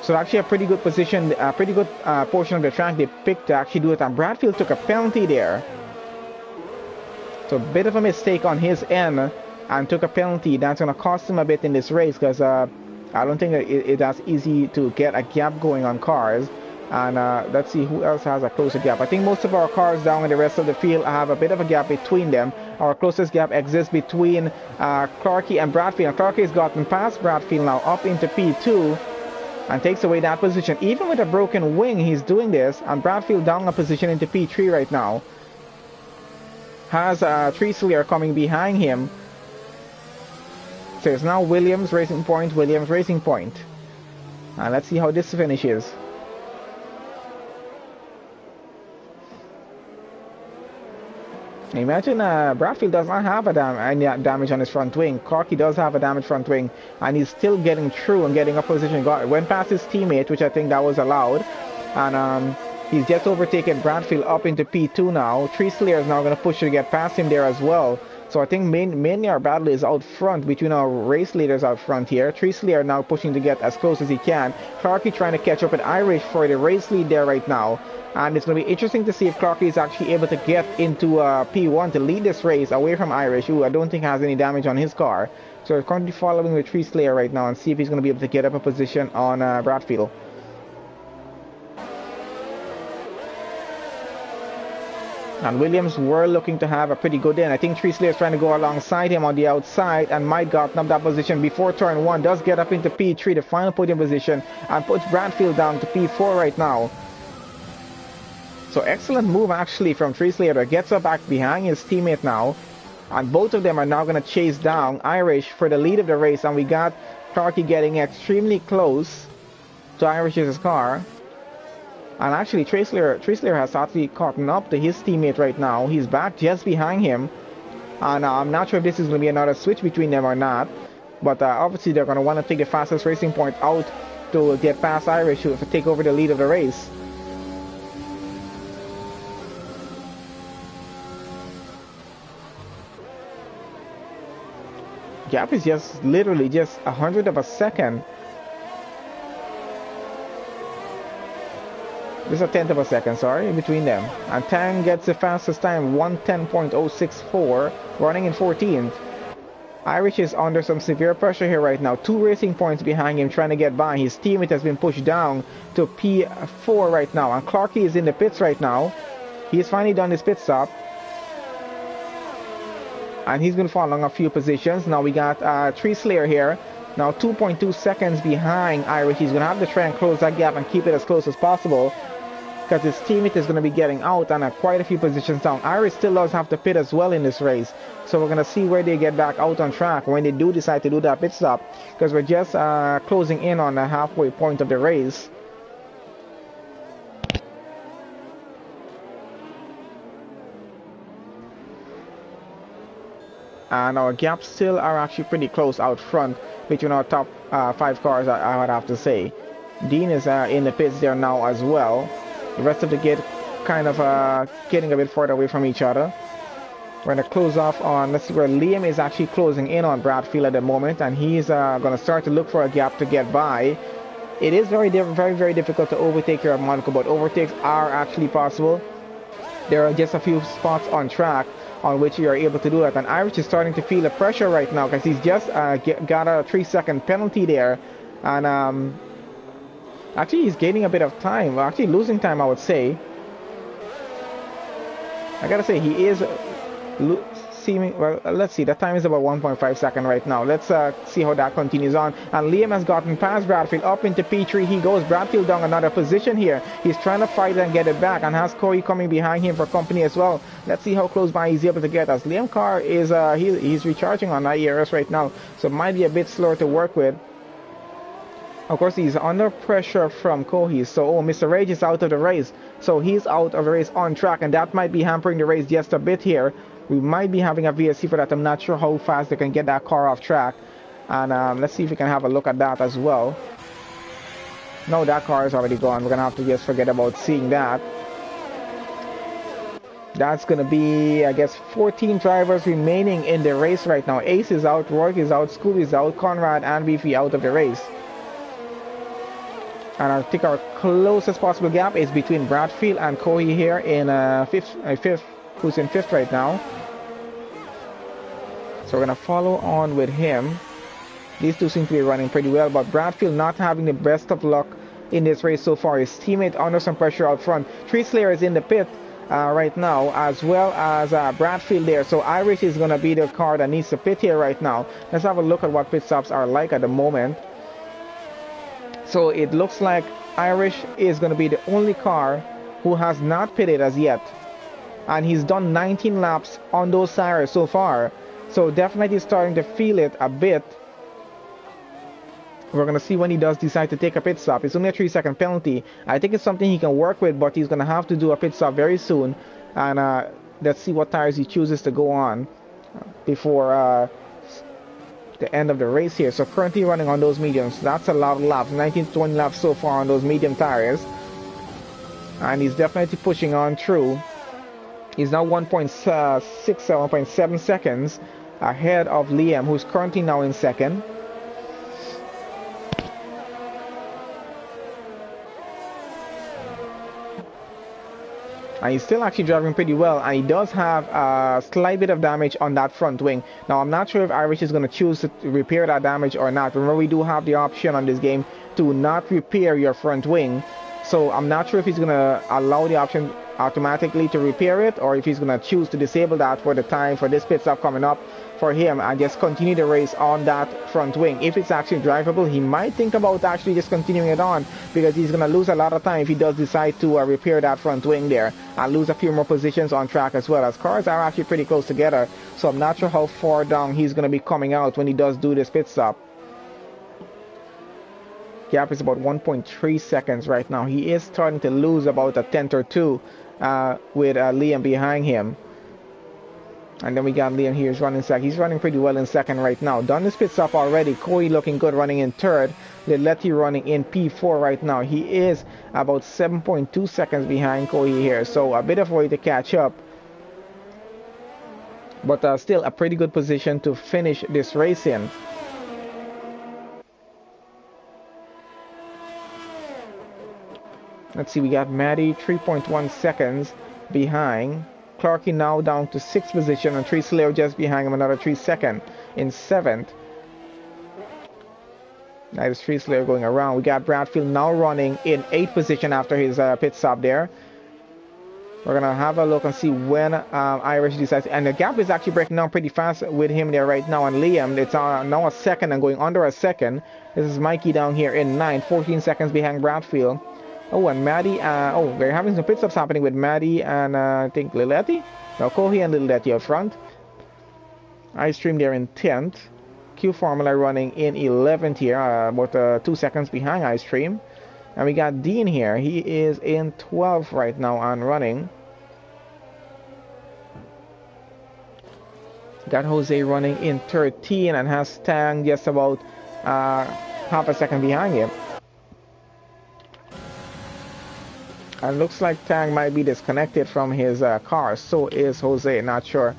So actually a pretty good position, a pretty good portion of the track they picked to actually do it. And Bradfield took a penalty there. So a bit of a mistake on his end and took a penalty. That's going to cost him a bit in this race because I don't think it's as easy to get a gap going on cars. And let's see who else has a closer gap. I think most of our cars down in the rest of the field have a bit of a gap between them. Our closest gap exists between Clarky and Bradfield. And Clarky has gotten past Bradfield now up into P2 and takes away that position. Even with a broken wing, he's doing this. And Bradfield down a position into P3 right now. Has Tree Slayer coming behind him. So it's now Williams Racing Point, Williams Racing Point. And let's see how this finishes. Imagine Bradfield does not have any damage on his front wing. Clarky does have a damaged front wing, and he's still getting through and getting up position. Went past his teammate, which I think that was allowed, and He's just overtaken Bradfield up into P2 now. Tree Slayer is now going to push to get past him there as well. So I think mainly our battle is out front between our race leaders out front here. Tree Slayer now pushing to get as close as he can. Clarky trying to catch up with Irish for the race lead there right now. And it's going to be interesting to see if Clarky is actually able to get into P1 to lead this race away from Irish, who I don't think has any damage on his car. So we're currently following the Tree Slayer right now and see if he's going to be able to get up a position on Bradfield. And Williams were looking to have a pretty good day. I think Tree Slayer is trying to go alongside him on the outside and might gotten up that position before turn 1. Does get up into P3, the final podium position, and puts Bradfield down to P4 right now. So excellent move actually from Tree Slayer. Gets up back behind his teammate now. And both of them are now going to chase down Irish for the lead of the race. And we got Clarky getting extremely close to Irish's car. And actually, Tree Slayer has actually caught up to his teammate right now. He's back just behind him. And I'm not sure if this is going to be another switch between them or not. But obviously, they're going to want to take the fastest racing point out to get past Irish to take over the lead of the race. Gap is just literally just 100th of a second. Just a 10th of a second, sorry, between them. And Tang gets the fastest time, 1:10.064, running in 14th. Irish is under some severe pressure here right now. 2 racing points behind him trying to get by. His teammate has been pushed down to P4 right now. And Clarky is in the pits right now. He's finally done his pit stop. And he's going to fall along a few positions. Now we got Tree Slayer here. Now 2.2 seconds behind Irish. He's going to have to try and close that gap and keep it as close as possible, because his teammate is going to be getting out and quite a few positions down. Irish still does have to pit as well in this race. So we're going to see where they get back out on track when they do decide to do that pit stop, because we're just closing in on the halfway point of the race. And our gaps still are actually pretty close out front between our top 5 cars, I would have to say. Dean is in the pits there now as well. The rest of the gate kind of getting a bit further away from each other. We're going to close off on, let's see where Liam is actually closing in on Bradfield at the moment, and he's going to start to look for a gap to get by. It is very difficult to overtake here at Monaco, but overtakes are actually possible. There are just a few spots on track on which you are able to do that, and Irish is starting to feel the pressure right now because he's just got a 3-second penalty there, and actually he's gaining a bit of time, actually losing time I would say. I gotta say he is seeming, well, let's see, that time is about 1.5 seconds right now. Let's see how that continues on. And Liam has gotten past Bradfield up into P3. He goes. Bradfield down another position here. He's trying to fight and get it back, and has Corey coming behind him for company as well. Let's see how close by he's able to get us. Liam Carr is he's recharging on IERS right now, so it might be a bit slower to work with. Of course, he's under pressure from Kohi. So, Mr. Rage is out of the race. So he's out of the race on track, and that might be hampering the race just a bit here. We might be having a VSC for that. I'm not sure how fast they can get that car off track. And let's see if we can have a look at that as well. No, that car is already gone. We're going to have to just forget about seeing that. That's going to be, I guess, 14 drivers remaining in the race right now. Ace is out, Rourke is out, Scooby is out, Conrad and Beefy out of the race. And I think our closest possible gap is between Bradfield and Kohi here in fifth, who's in 5th right now. So we're going to follow on with him. These two seem to be running pretty well, but Bradfield not having the best of luck in this race so far. His teammate under some pressure out front. Tree Slayer is in the pit right now, as well as Bradfield there. So Irish is going to be the car that needs to pit here right now. Let's have a look at what pit stops are like at the moment. So it looks like Irish is going to be the only car who has not pitted as yet. And he's done 19 laps on those tires so far. So definitely starting to feel it a bit. We're going to see when he does decide to take a pit stop. It's only a 3-second penalty. I think it's something he can work with, but he's going to have to do a pit stop very soon. And let's see what tires he chooses to go on before the end of the race here. So currently running on those mediums. That's a lot of laps. 19 to 20 laps so far on those medium tires. and he's definitely pushing on through. He's now 1.7 seconds ahead of Liam, who's currently now in second. And he's still actually driving pretty well, and he does have a slight bit of damage on that front wing. Now, I'm not sure if Irish is going to choose to repair that damage or not. Remember, we do have the option on this game to not repair your front wing. So I'm not sure if he's going to allow the option automatically to repair it, or if he's going to choose to disable that for the time for this pit stop coming up for him and just continue the race on that front wing. If it's actually drivable, he might think about actually just continuing it on, because he's going to lose a lot of time if he does decide to repair that front wing there and lose a few more positions on track as well, as cars are actually pretty close together. So I'm not sure how far down he's going to be coming out when he does do this pit stop. Gap is about 1.3 seconds right now. He is starting to lose about a tenth or two with Liam behind him. And then we got Liam here, he's running second. He's running pretty well in second right now. Done this pit stop already. Corey looking good running in third. Letty running in P4 right now. He is about 7.2 seconds behind Corey here. So a bit of a way to catch up. But still a pretty good position to finish this race in. Let's see, we got Maddie 3.1 seconds behind. Clarky now down to 6th position, and 3 Slayer just behind him, another 3 seconds in 7th. That is 3 Slayer going around. We got Bradfield now running in 8th position after his pit stop there. We're going to have a look and see when Irish decides. And the gap is actually breaking down pretty fast with him there right now. And Liam, it's now a second and going under a second. This is Mikey down here in 9th, 14 seconds behind Bradfield. Oh, and Maddie, we're having some pit stops happening with Maddie and I think Liletti. No, Kohi and Liletti up front. iStream there in 10th. Q Formula running in 11th here, about 2 seconds behind iStream. And we got Dean here. He is in 12th right now and running. Got Jose running in 13 and has Tang just about half a second behind him. And looks like Tang might be disconnected from his car. So is Jose, not sure.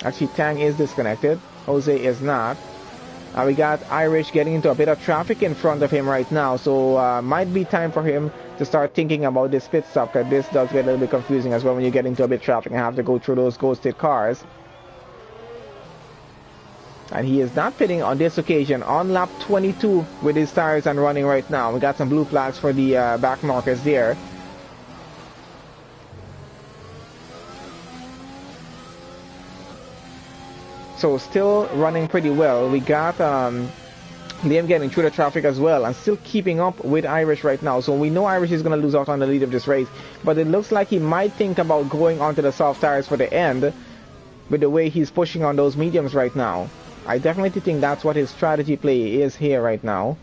Actually, Tang is disconnected. Jose is not. We got Irish getting into a bit of traffic in front of him right now. So might be time for him to start thinking about this pit stop, because this does get a little bit confusing as well when you get into a bit of traffic and have to go through those ghosted cars. And he is not pitting on this occasion on lap 22 with his tires and running right now. We got some blue flags for the back markers there. So still running pretty well. We got Liam getting through the traffic as well and still keeping up with Irish right now. So we know Irish is going to lose out on the lead of this race. But it looks like he might think about going onto the soft tires for the end with the way he's pushing on those mediums right now. I definitely think that's what his strategy play is here right now.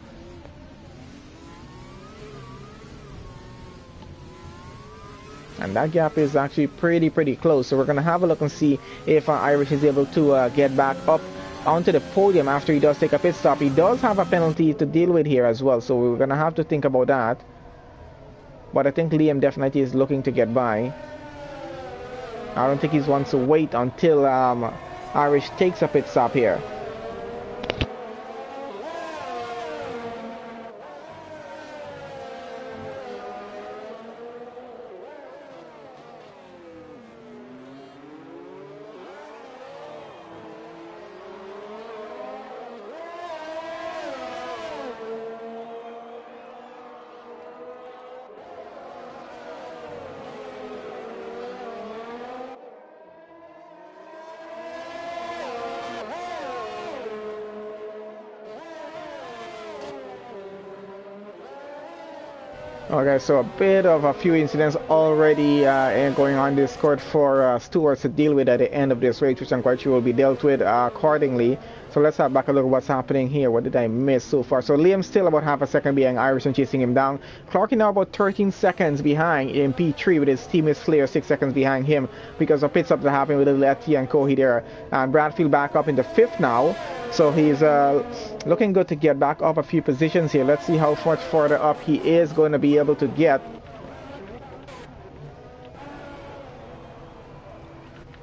And that gap is actually pretty close. So we're going to have a look and see if Irish is able to get back up onto the podium after he does take a pit stop. He does have a penalty to deal with here as well. So we're going to have to think about that. But I think Liam definitely is looking to get by. I don't think he wants to wait until Irish takes a pit stop here. Okay, so a few incidents already going on Discord for Stewards to deal with at the end of this race, which I'm quite sure will be dealt with accordingly. So So let's have back a look at what's happening here. What did I miss so far? So Liam's still about half a second behind Irish and chasing him down. Clarky now about 13 seconds behind in P3 with his teammate Slayer 6 seconds behind him because of pit stops that happened with Letty and Kohi there. And Bradfield back up in the 5th now. So he's looking good to get back up a few positions here. Let's see how much further up he is going to be able to get.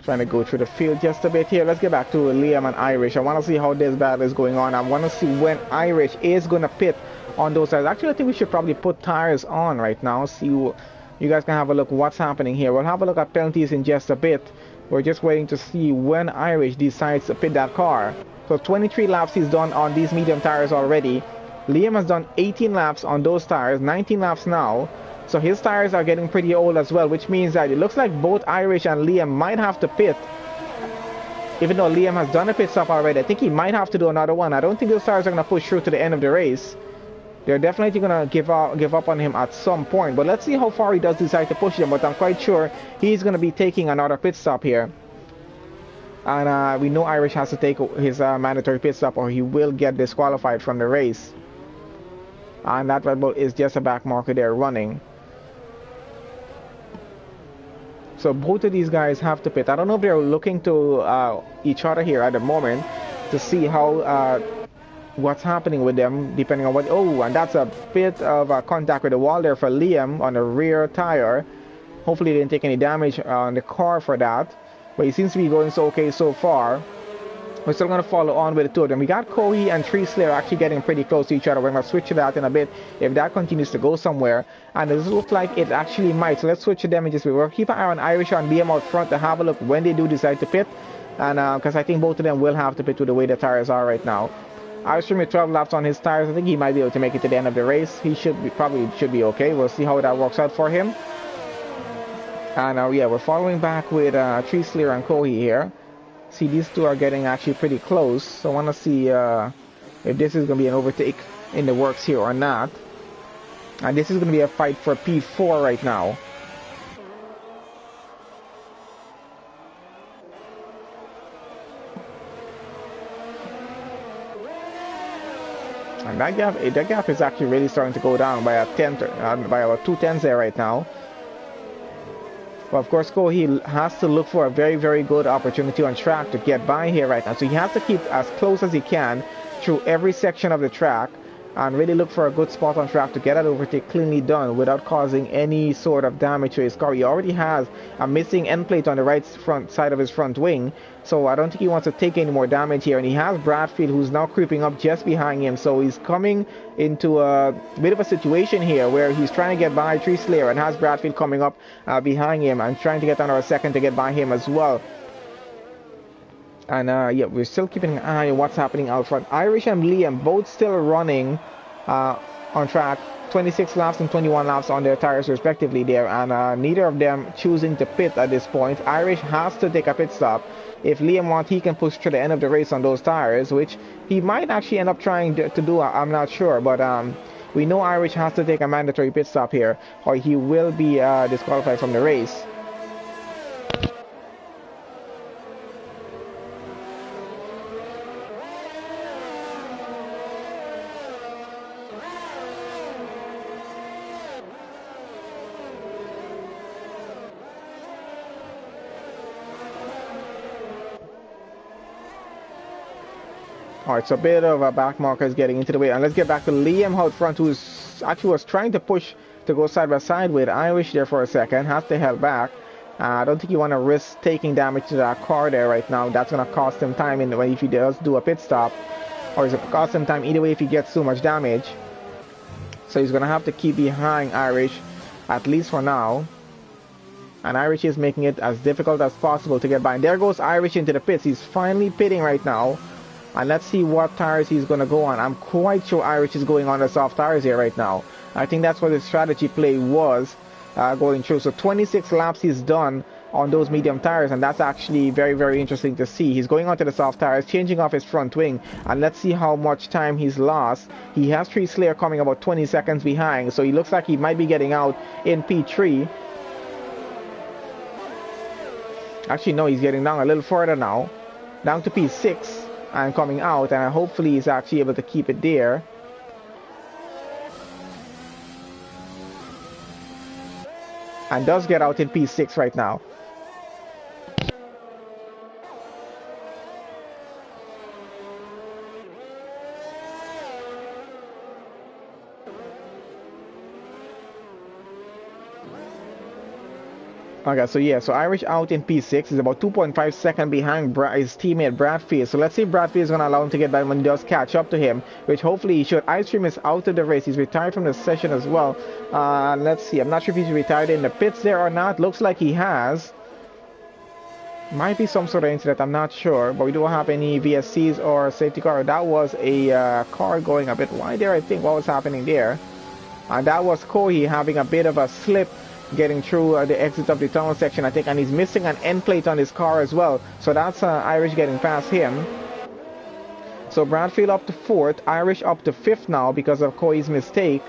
Trying to go through the field just a bit here. Let's get back to Liam and Irish. I want to see how this battle is going on. I want to see when Irish is going to pit on those tires. Actually, I think we should probably put tires on right now. See, you guys can have a look what's happening here. We'll have a look at penalties in just a bit. We're just waiting to see when Irish decides to pit that car. So 23 laps he's done on these medium tires already. Liam has done 18 laps on those tires, 19 laps now. So his tires are getting pretty old as well, which means that it looks like both Irish and Liam might have to pit. Even though Liam has done a pit stop already, I think he might have to do another one. I don't think those tires are going to push through to the end of the race. They're definitely going to give up on him at some point. But let's see how far he does decide to push them. But I'm quite sure he's going to be taking another pit stop here. And we know Irish has to take his mandatory pit stop or he will get disqualified from the race. And that Red Bull is just a back marker there running. So both of these guys have to pit. I don't know if they're looking to each other here at the moment to see how what's happening with them, depending on what. Oh, and that's a bit of contact with the wall there for Liam on the rear tire. Hopefully he didn't take any damage on the car for that. But he seems to be going so okay so far. We're still going to follow on with the two of them. We got Kohi and Tree Slayer actually getting pretty close to each other. We're going to switch to that in a bit if that continues to go somewhere. And it looks like it actually might. So let's switch to them in just a bit. We'll keep an eye on Irish and Liam out front to have a look when they do decide to pit. And because I think both of them will have to pit with the way the tires are right now. Irish with 12 laps on his tires. I think he might be able to make it to the end of the race. He probably should be okay. We'll see how that works out for him. And yeah, we're following back with Tree Slayer and Kohi here. See, these two are getting actually pretty close. So I want to see if this is going to be an overtake in the works here or not. And this is going to be a fight for P4 right now. And that gap is actually really starting to go down by by about 2 tenths there right now. But of course, Kohi has to look for a very, very good opportunity on track to get by here right now. So he has to keep as close as he can through every section of the track and really look for a good spot on track to get that overtake cleanly done without causing any sort of damage to his car. He already has a missing end plate on the right front side of his front wing, so I don't think he wants to take any more damage here. And he has Bradfield, who's now creeping up just behind him, so he's coming into a bit of a situation here where he's trying to get by Tree Slayer and has Bradfield coming up behind him and trying to get under a second to get by him as well. And yeah, we're still keeping an eye on what's happening out front. Irish and Liam both still running on track, 26 laps and 21 laps on their tires respectively there, and neither of them choosing to pit at this point. Irish has to take a pit stop. If Liam wants, he can push to the end of the race on those tires, which he might actually end up trying to do. I'm not sure, but we know Irish has to take a mandatory pit stop here or he will be disqualified from the race. Alright, so a bit of a back marker is getting into the way. And let's get back to Liam out front, who actually was trying to push to go side by side with Irish there for a second. Has to held back. I don't think you want to risk taking damage to that car there right now. That's going to cost him time if he does do a pit stop. Or it's going to cost him time either way if he gets too much damage. So he's going to have to keep behind Irish, at least for now. And Irish is making it as difficult as possible to get by. And there goes Irish into the pits. He's finally pitting right now. And let's see what tires he's going to go on. I'm quite sure Irish is going on the soft tires here right now. I think that's what his strategy play was going through. So 26 laps he's done on those medium tires. And that's actually very, very interesting to see. He's going onto the soft tires, changing off his front wing. And let's see how much time he's lost. He has Tree Slayer coming about 20 seconds behind. So he looks like he might be getting out in P3. Actually, no, he's getting down a little further now. Down to P6. and coming out, and hopefully he's actually able to keep it there. And does get out in P6 right now. Okay, so yeah, so Irish out in P6 is about 2.5 seconds behind his teammate Bradfield. So let's see if Bradfield is going to allow him to get by when he does catch up to him, which hopefully he should. Ice Cream is out of the race. He's retired from the session as well. Let's see. I'm not sure if he's retired in the pits there or not. Looks like he has. Might be some sort of incident. I'm not sure. But we don't have any VSCs or safety car. That was a car going a bit wide there, I think. What was happening there? And that was Kohi having a bit of a slip, getting through the exit of the tunnel section, I think, and he's missing an end plate on his car as well. So that's Irish getting past him. So Bradfield up to 4th, Irish up to 5th now because of Koi's mistake.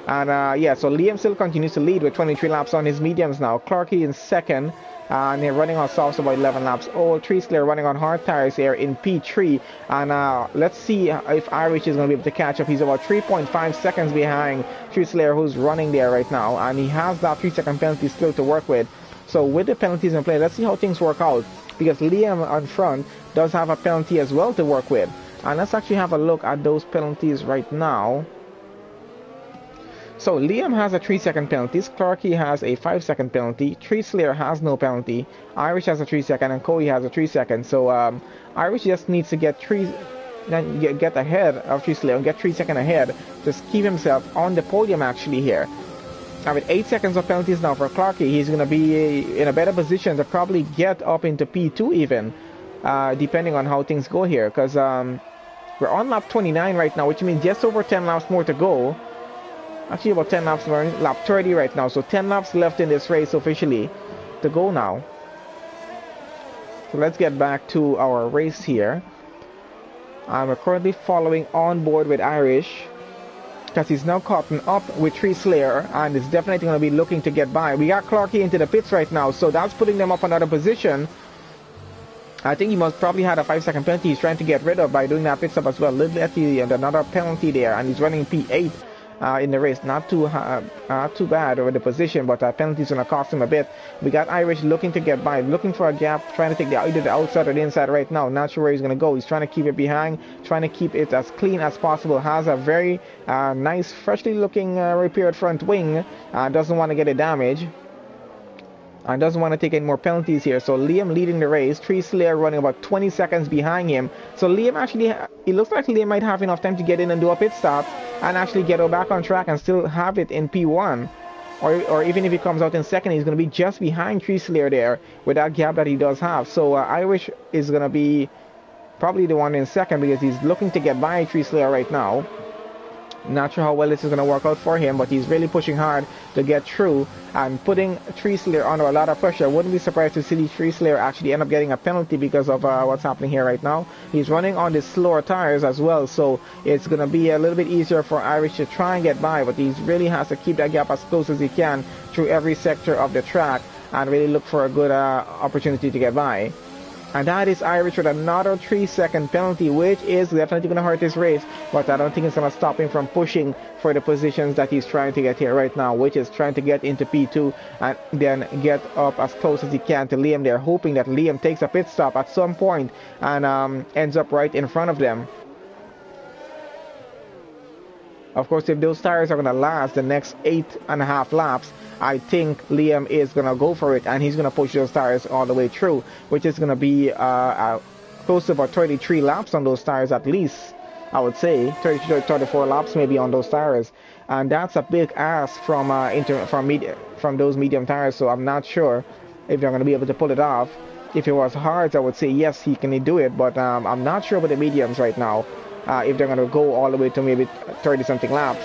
And yeah, so Liam still continues to lead with 23 laps on his mediums now. Clarkey in 2nd. And they're running on softs about 11 laps. All Trees Clear running on hard tires here in P3. And let's see if Irish is going to be able to catch up. He's about 3.5 seconds behind Trees Clear, who's running there right now. And he has that 3-second penalty still to work with. So with the penalties in play, let's see how things work out. Because Liam on front does have a penalty as well to work with. And let's actually have a look at those penalties right now. So Liam has a 3-second penalty, Clarkey has a 5-second penalty, Tree Slayer has no penalty, Irish has a 3-second, and Coey has a 3-second. So Irish just needs to get ahead of Tree Slayer and get 3-second ahead, just keep himself on the podium actually here. And with 8 seconds of penalties now for Clarkey, he's going to be in a better position to probably get up into P2 even, depending on how things go here. Because we're on lap 29 right now, which means just over 10 laps more to go. Actually about 10 laps, we're on lap 30 right now, so 10 laps left in this race officially to go now. So let's get back to our race here. We're currently following on board with Irish, because he's now caught up with Tree Slayer and is definitely going to be looking to get by. We got Clarkey into the pits right now, so that's putting them up another position. I think he must probably had a 5-second penalty he's trying to get rid of by doing that pit stop as well. Little and another penalty there, and he's running P8. In the race, not too bad over the position, but penalties gonna cost him a bit. We got Irish looking to get by, looking for a gap, trying to take either the outside or the inside right now. Not sure where he's gonna go. He's trying to keep it behind, trying to keep it as clean as possible. Has a very nice, freshly looking repaired front wing. Doesn't want to get a damage. And doesn't want to take any more penalties here. So Liam leading the race. Tree Slayer running about 20 seconds behind him. So Liam actually, it looks like Liam might have enough time to get in and do a pit stop and actually get back on track and still have it in P1. Or even if he comes out in second, he's going to be just behind Tree Slayer there with that gap that he does have. So Irish is going to be probably the one in second because he's looking to get by Tree Slayer right now. Not sure how well this is going to work out for him, but he's really pushing hard to get through and putting Tree Slayer under a lot of pressure. I wouldn't be surprised to see Tree Slayer actually end up getting a penalty because of what's happening here right now. He's running on the slower tires as well, so it's going to be a little bit easier for Irish to try and get by, but he really has to keep that gap as close as he can through every sector of the track and really look for a good opportunity to get by. And that is Irish with another 3-second penalty, which is definitely going to hurt his race, but I don't think it's going to stop him from pushing for the positions that he's trying to get here right now, which is trying to get into P2 and then get up as close as he can to Liam there, hoping that Liam takes a pit stop at some point and ends up right in front of them. Of course, if those tires are going to last the next 8.5 laps, I think Liam is going to go for it, and he's going to push those tires all the way through, which is going to be close to about 33 laps on those tires at least, I would say. 34 laps maybe on those tires. And that's a big ask from those medium tires, so I'm not sure if they're going to be able to pull it off. If it was hard, I would say yes, he can do it, but I'm not sure about the mediums right now, if they're going to go all the way to maybe 30-something laps.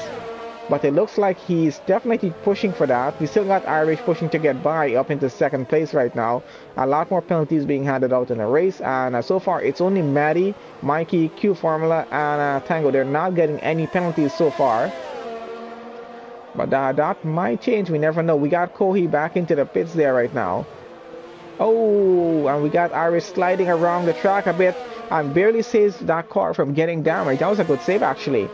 But it looks like he's definitely pushing for that. We still got Irish pushing to get by up into second place right now. A lot more penalties being handed out in the race. And so far, it's only Maddie, Mikey, Q Formula, and Tango. They're not getting any penalties so far. But that might change. We never know. We got Kohi back into the pits there right now. Oh, and we got Irish sliding around the track a bit. and barely saves that car from getting damaged. That was a good save, actually.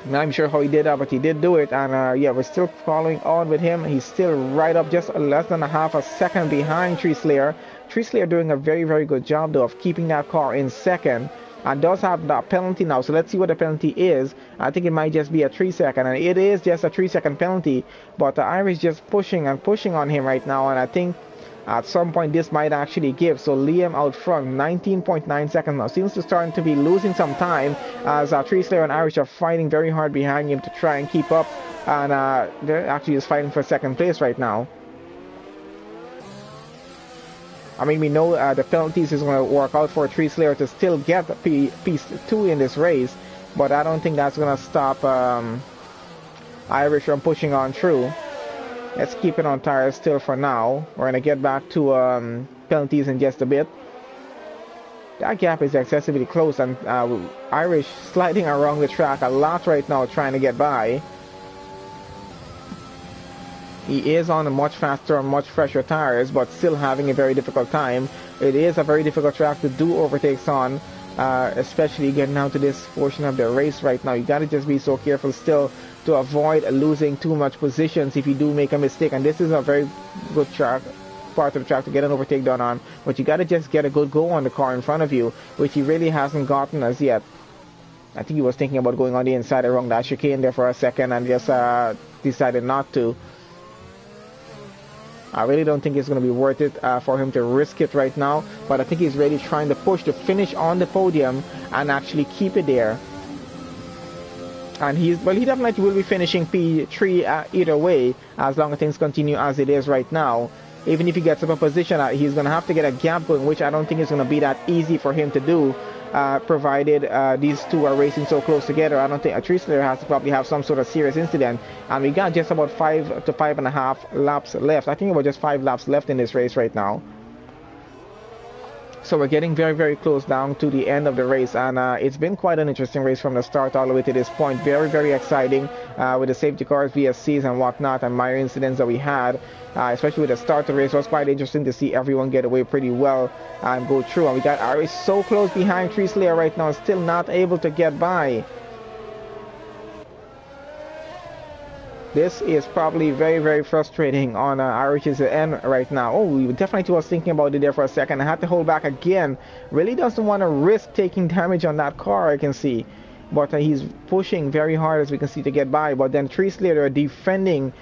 I'm not even sure how he did that, but he did do it. And yeah, we're still following on with him. He's still right up, just less than a half a second behind Tree Slayer. Tree Slayer doing a very, very good job, though, of keeping that car in second. And does have that penalty now, so let's see what the penalty is. I think it might just be a 3 second, and it is just a 3 second penalty. But the Irish just pushing and pushing on him right now, and I think at some point this might actually give. So Liam out front, 19.9 seconds now. Seems to starting to be losing some time as Tree Slayer and Irish are fighting very hard behind him to try and keep up. And they're actually just fighting for second place right now. I mean, we know the penalties is going to work out for Tree Slayer to still get P2 in this race. But I don't think that's going to stop Irish from pushing on through. Let's keep it on tires still for now. We're going to get back to penalties in just a bit. That gap is excessively close, and Irish sliding around the track a lot right now trying to get by. He is on a much faster and much fresher tires, but still having a very difficult time. It is a very difficult track to do overtakes on, especially getting down to this portion of the race right now. You got to just be so careful still to avoid losing too much positions if you do make a mistake. And this is a very good track, part of the track to get an overtake done on. But you got to just get a good go on the car in front of you, which he really hasn't gotten as yet. I think he was thinking about going on the inside around that chicane there for a second and just decided not to. I really don't think it's going to be worth it for him to risk it right now. But I think he's really trying to push to finish on the podium and actually keep it there. And he definitely will be finishing P3 either way, as long as things continue as it is right now. Even if he gets up a position, he's going to have to get a gap going, which I don't think is going to be that easy for him to do, provided these two are racing so close together. I don't think a Tree Slayer has to probably have some sort of serious incident. And we got just about 5 to 5.5 laps left. I think about just 5 laps left in this race right now. So we're getting very, very close down to the end of the race, and it's been quite an interesting race from the start all the way to this point. Very, very exciting with the safety cars, VSCs and whatnot, and minor incidents that we had, especially with the start of the race. It was quite interesting to see everyone get away pretty well and go through. And we got Irish so close behind Tree Slayer right now, still not able to get by. This is probably very, very frustrating on Irish's end right now. Oh, he definitely was thinking about it there for a second. I had to hold back again. Really doesn't want to risk taking damage on that car, I can see. But he's pushing very hard, as we can see, to get by. But then Tree Slayer defending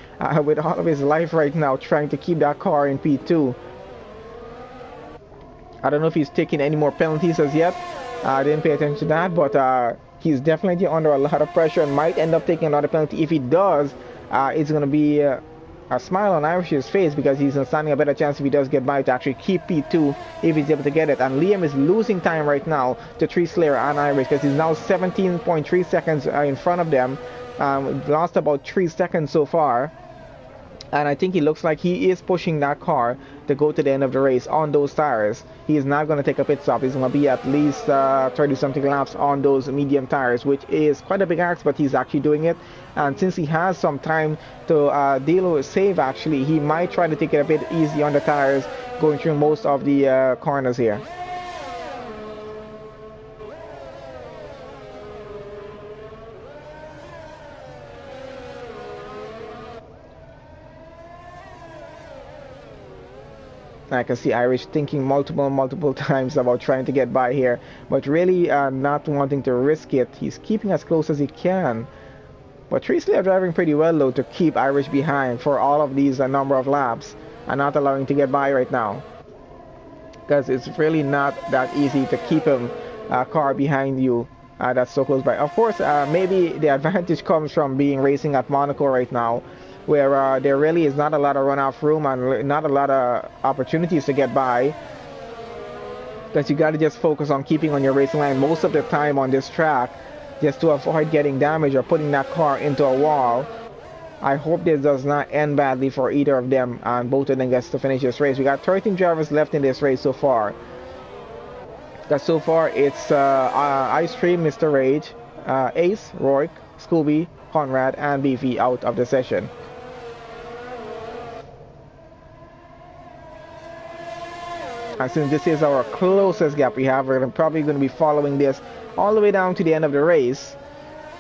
with all of his life right now, trying to keep that car in P2. I don't know if he's taking any more penalties as yet. I didn't pay attention to that. But he's definitely under a lot of pressure and might end up taking another penalty. If he does, it's going to be a smile on Irish's face, because he's standing a better chance if he does get by to actually keep P2 if he's able to get it. And Liam is losing time right now to Tree Slayer and Irish, because he's now 17.3 seconds in front of them. Lost about 3 seconds so far. And I think he looks like he is pushing that car to go to the end of the race on those tires. He is not going to take a pit stop. He's going to be at least 30-something laps on those medium tires, which is quite a big ask, but he's actually doing it. And since he has some time to deal with save, actually, he might try to take it a bit easy on the tires going through most of the corners here. I can see Irish thinking multiple times about trying to get by here, but really not wanting to risk it. He's keeping as close as he can. But Tree Slayer driving pretty well, though, to keep Irish behind for all of these number of laps and not allowing to get by right now. Because it's really not that easy to keep him car behind you that's so close by. Of course, maybe the advantage comes from being racing at Monaco right now, where there really is not a lot of runoff room and not a lot of opportunities to get by, because you got to just focus on keeping on your racing line most of the time on this track, just to avoid getting damage or putting that car into a wall. I hope this does not end badly for either of them, and both of them gets to finish this race. We got 13 drivers left in this race so far. Because so far it's Ice Cream, Mr. Rage, Ace, Rourke, Scooby, Conrad, and Beefy out of the session. And since this is our closest gap we have, we're probably going to be following this all the way down to the end of the race,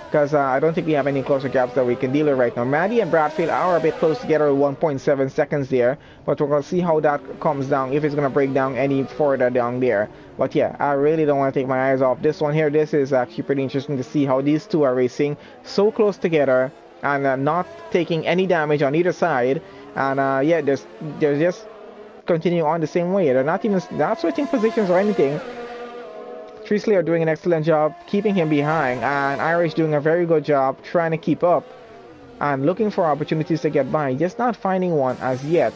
because I don't think we have any closer gaps that we can deal with right now. Maddie and Bradfield are a bit close together with 1.7 seconds there, but we're going to see how that comes down, if it's going to break down any further down there. But yeah, I really don't want to take my eyes off this one here. This is actually pretty interesting to see how these two are racing so close together and not taking any damage on either side. And yeah, they're just continue on the same way. They're not switching positions or anything. Treasley are doing an excellent job keeping him behind, and Irish doing a very good job trying to keep up and looking for opportunities to get by, just not finding one as yet.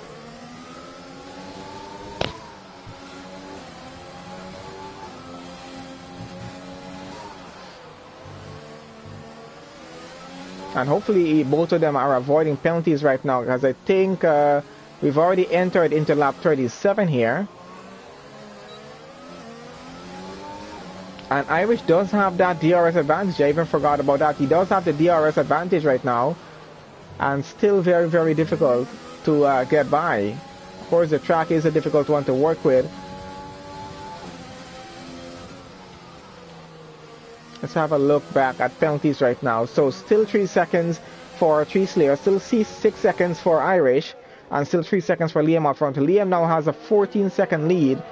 And hopefully both of them are avoiding penalties right now, because I think we've already entered into lap 37 here. And Irish does have that DRS advantage. I even forgot about that. He does have the DRS advantage right now. And still very, very difficult to get by. Of course, the track is a difficult one to work with. Let's have a look back at penalties right now. So still 3 seconds for Treasley. Still 6 seconds for Irish. And still 3 seconds for Liam up front. Liam now has a 14-second lead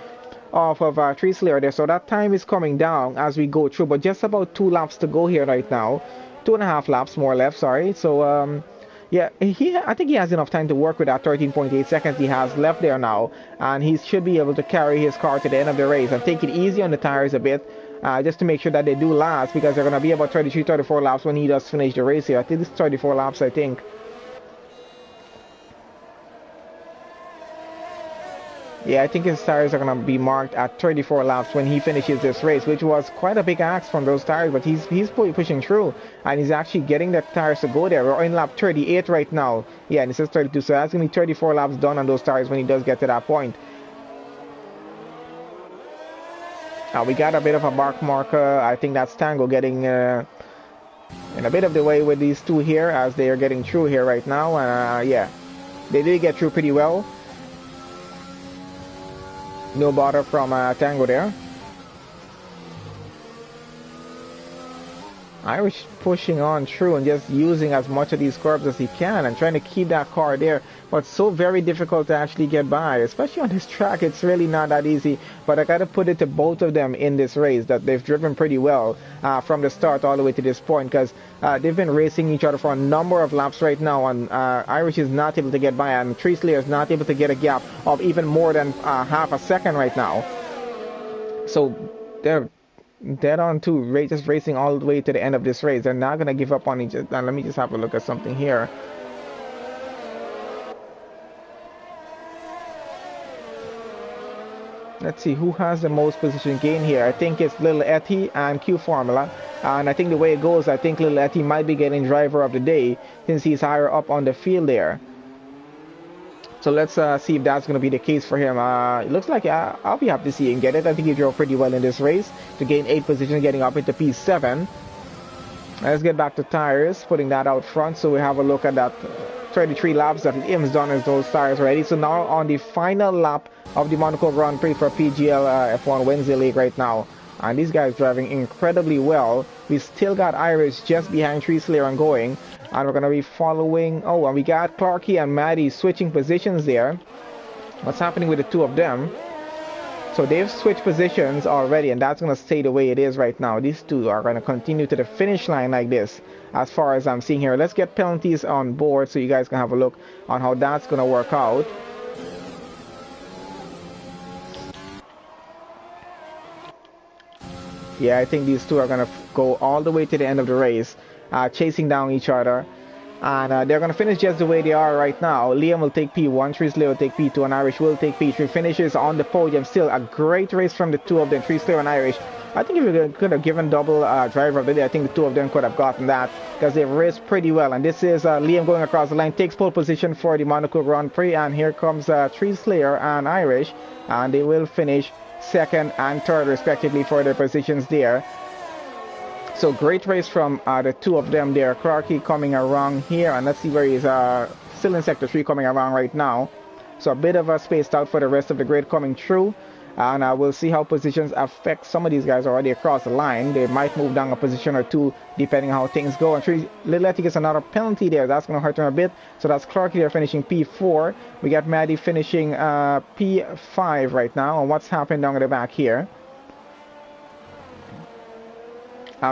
off of Treasley there, so that time is coming down as we go through, but just about 2 laps to go here right now. 2.5 laps more left, sorry. So yeah, I think he has enough time to work with that 13.8 seconds he has left there now, and he should be able to carry his car to the end of the race and take it easy on the tires a bit, just to make sure that they do last, because they're going to be about 33-34 laps when he does finish the race here. I think it's 34 laps, I think. Yeah, I think his tires are going to be marked at 34 laps when he finishes this race, which was quite a big ask from those tires, but he's pushing through, and he's actually getting the tires to go there. We're in lap 38 right now. Yeah, and it says 32, so that's going to be 34 laps done on those tires when he does get to that point. We got a bit of a mark marker. I think that's Tango getting in a bit of the way with these two here as they are getting through here right now. Yeah, they did get through pretty well. No bother from Tango there. Irish pushing on through and just using as much of these curbs as he can and trying to keep that car there, but so very difficult to actually get by, especially on this track. It's really not that easy, but I gotta put it to both of them in this race that they've driven pretty well from the start all the way to this point, because they've been racing each other for a number of laps right now, and Irish is not able to get by, and Treasley is not able to get a gap of even more than half a second right now. So they're dead on to just racing all the way to the end of this race. They're not going to give up on each other. Let me just have a look at something here. Let's see who has the most position gain here. I think it's Little Etty and Q Formula, and I think the way it goes, I think Little Etty might be getting driver of the day since he's higher up on the field there. So let's see if that's going to be the case for him. It looks like I'll be happy to see him get it. I think he drove pretty well in this race to gain 8 positions, getting up into P7. Let's get back to tires, putting that out front. So we have a look at that 33 laps that Liam's done as those tires already. So now on the final lap of the Monaco Grand Prix for PGL F1 Wednesday League right now. And these guys driving incredibly well. We still got Irish just behind Treasley and going. And we're going to be following... Oh, and we got Clarky and Maddie switching positions there. What's happening with the two of them? So they've switched positions already, and that's going to stay the way it is right now. These two are going to continue to the finish line like this, as far as I'm seeing here. Let's get penalties on board so you guys can have a look on how that's going to work out. Yeah, I think these two are going to go all the way to the end of the race, chasing down each other. And they're going to finish just the way they are right now. Liam will take P1, Treasley will take P2, and Irish will take P3. Finishes on the podium. Still a great race from the two of them, Treasley and Irish. I think if we could have given double driver of the day, I think the two of them could have gotten that, because they've raced pretty well. And this is Liam going across the line, takes pole position for the Monaco Grand Prix. And here comes Treasley and Irish. And they will finish second and third respectively for their positions there. So great race from the two of them there. Clarky coming around here, and let's see where he's still in sector 3 coming around right now. So a bit of a spaced out for the rest of the grid coming through. And we'll see how positions affect some of these guys already across the line. They might move down a position or two depending how things go. And Liletti gets another penalty there. That's going to hurt him a bit. So that's Clark here finishing P4. We got Maddie finishing P5 right now. And what's happening down at the back here?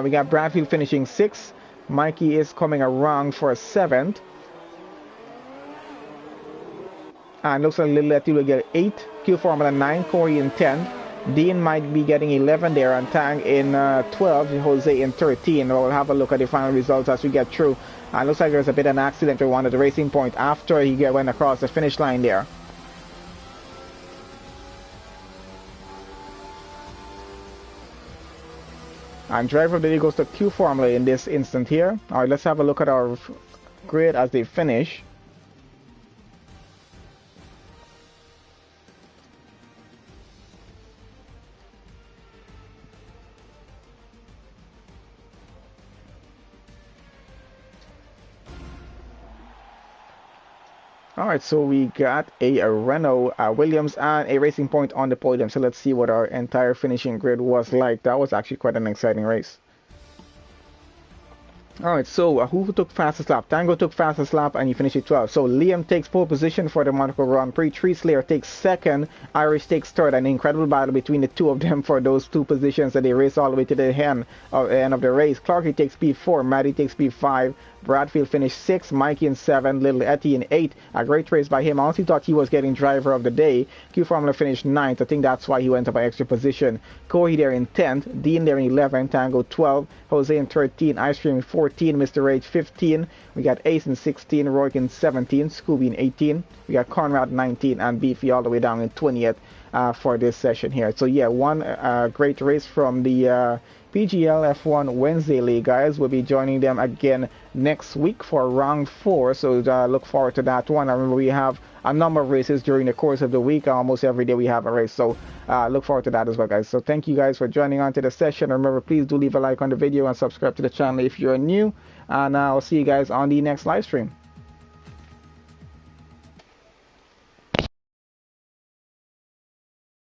We got Bradfield finishing 6th. Mikey is coming around for 7th. And looks like Liletti will get 8. Q Formula 9. Corey in 10. Dean might be getting 11 there. And Tang in 12. Jose in 13. We'll have a look at the final results as we get through. And looks like there's a bit of an accident for one at the racing point after he went across the finish line there. And driver of the day goes to Q Formula in this instant here. Alright, let's have a look at our grid as they finish. Alright, so we got a Renault, Williams, and a Racing Point on the podium. So let's see what our entire finishing grid was like. That was actually quite an exciting race. Alright, so who took fastest lap? Tango took fastest lap and he finished at 12. So Liam takes pole position for the Monaco Grand Prix. Tree Slayer takes 2nd. Irish takes 3rd. An incredible battle between the two of them for those 2 positions that they race all the way to the end of the race. Clarky takes P4. Maddie takes P5. Bradfield finished 6th, Mikey in 7th, Little Etty in 8th. A great race by him. I honestly thought he was getting driver of the day. Q Formula finished 9th. I think that's why he went up an extra position. Kohi there in 10th, Dean there in 11th, Tango 12th, Jose in 13th, Ice Cream in 14th, Mr. Rage 15th. We got Ace in 16th, Roy in 17th, Scooby in 18th. We got Conrad 19th and Beefy all the way down in 20th for this session here. So yeah, one great race from the PGL F1 Wednesday League, guys. We'll be joining them again next week for round 4, so look forward to that one. I remember we have a number of races during the course of the week. Almost every day we have a race, so look forward to that as well, guys. So thank you guys for joining on to the session. Remember, please do leave a like on the video and subscribe to the channel if you're new, and I'll see you guys on the next live stream.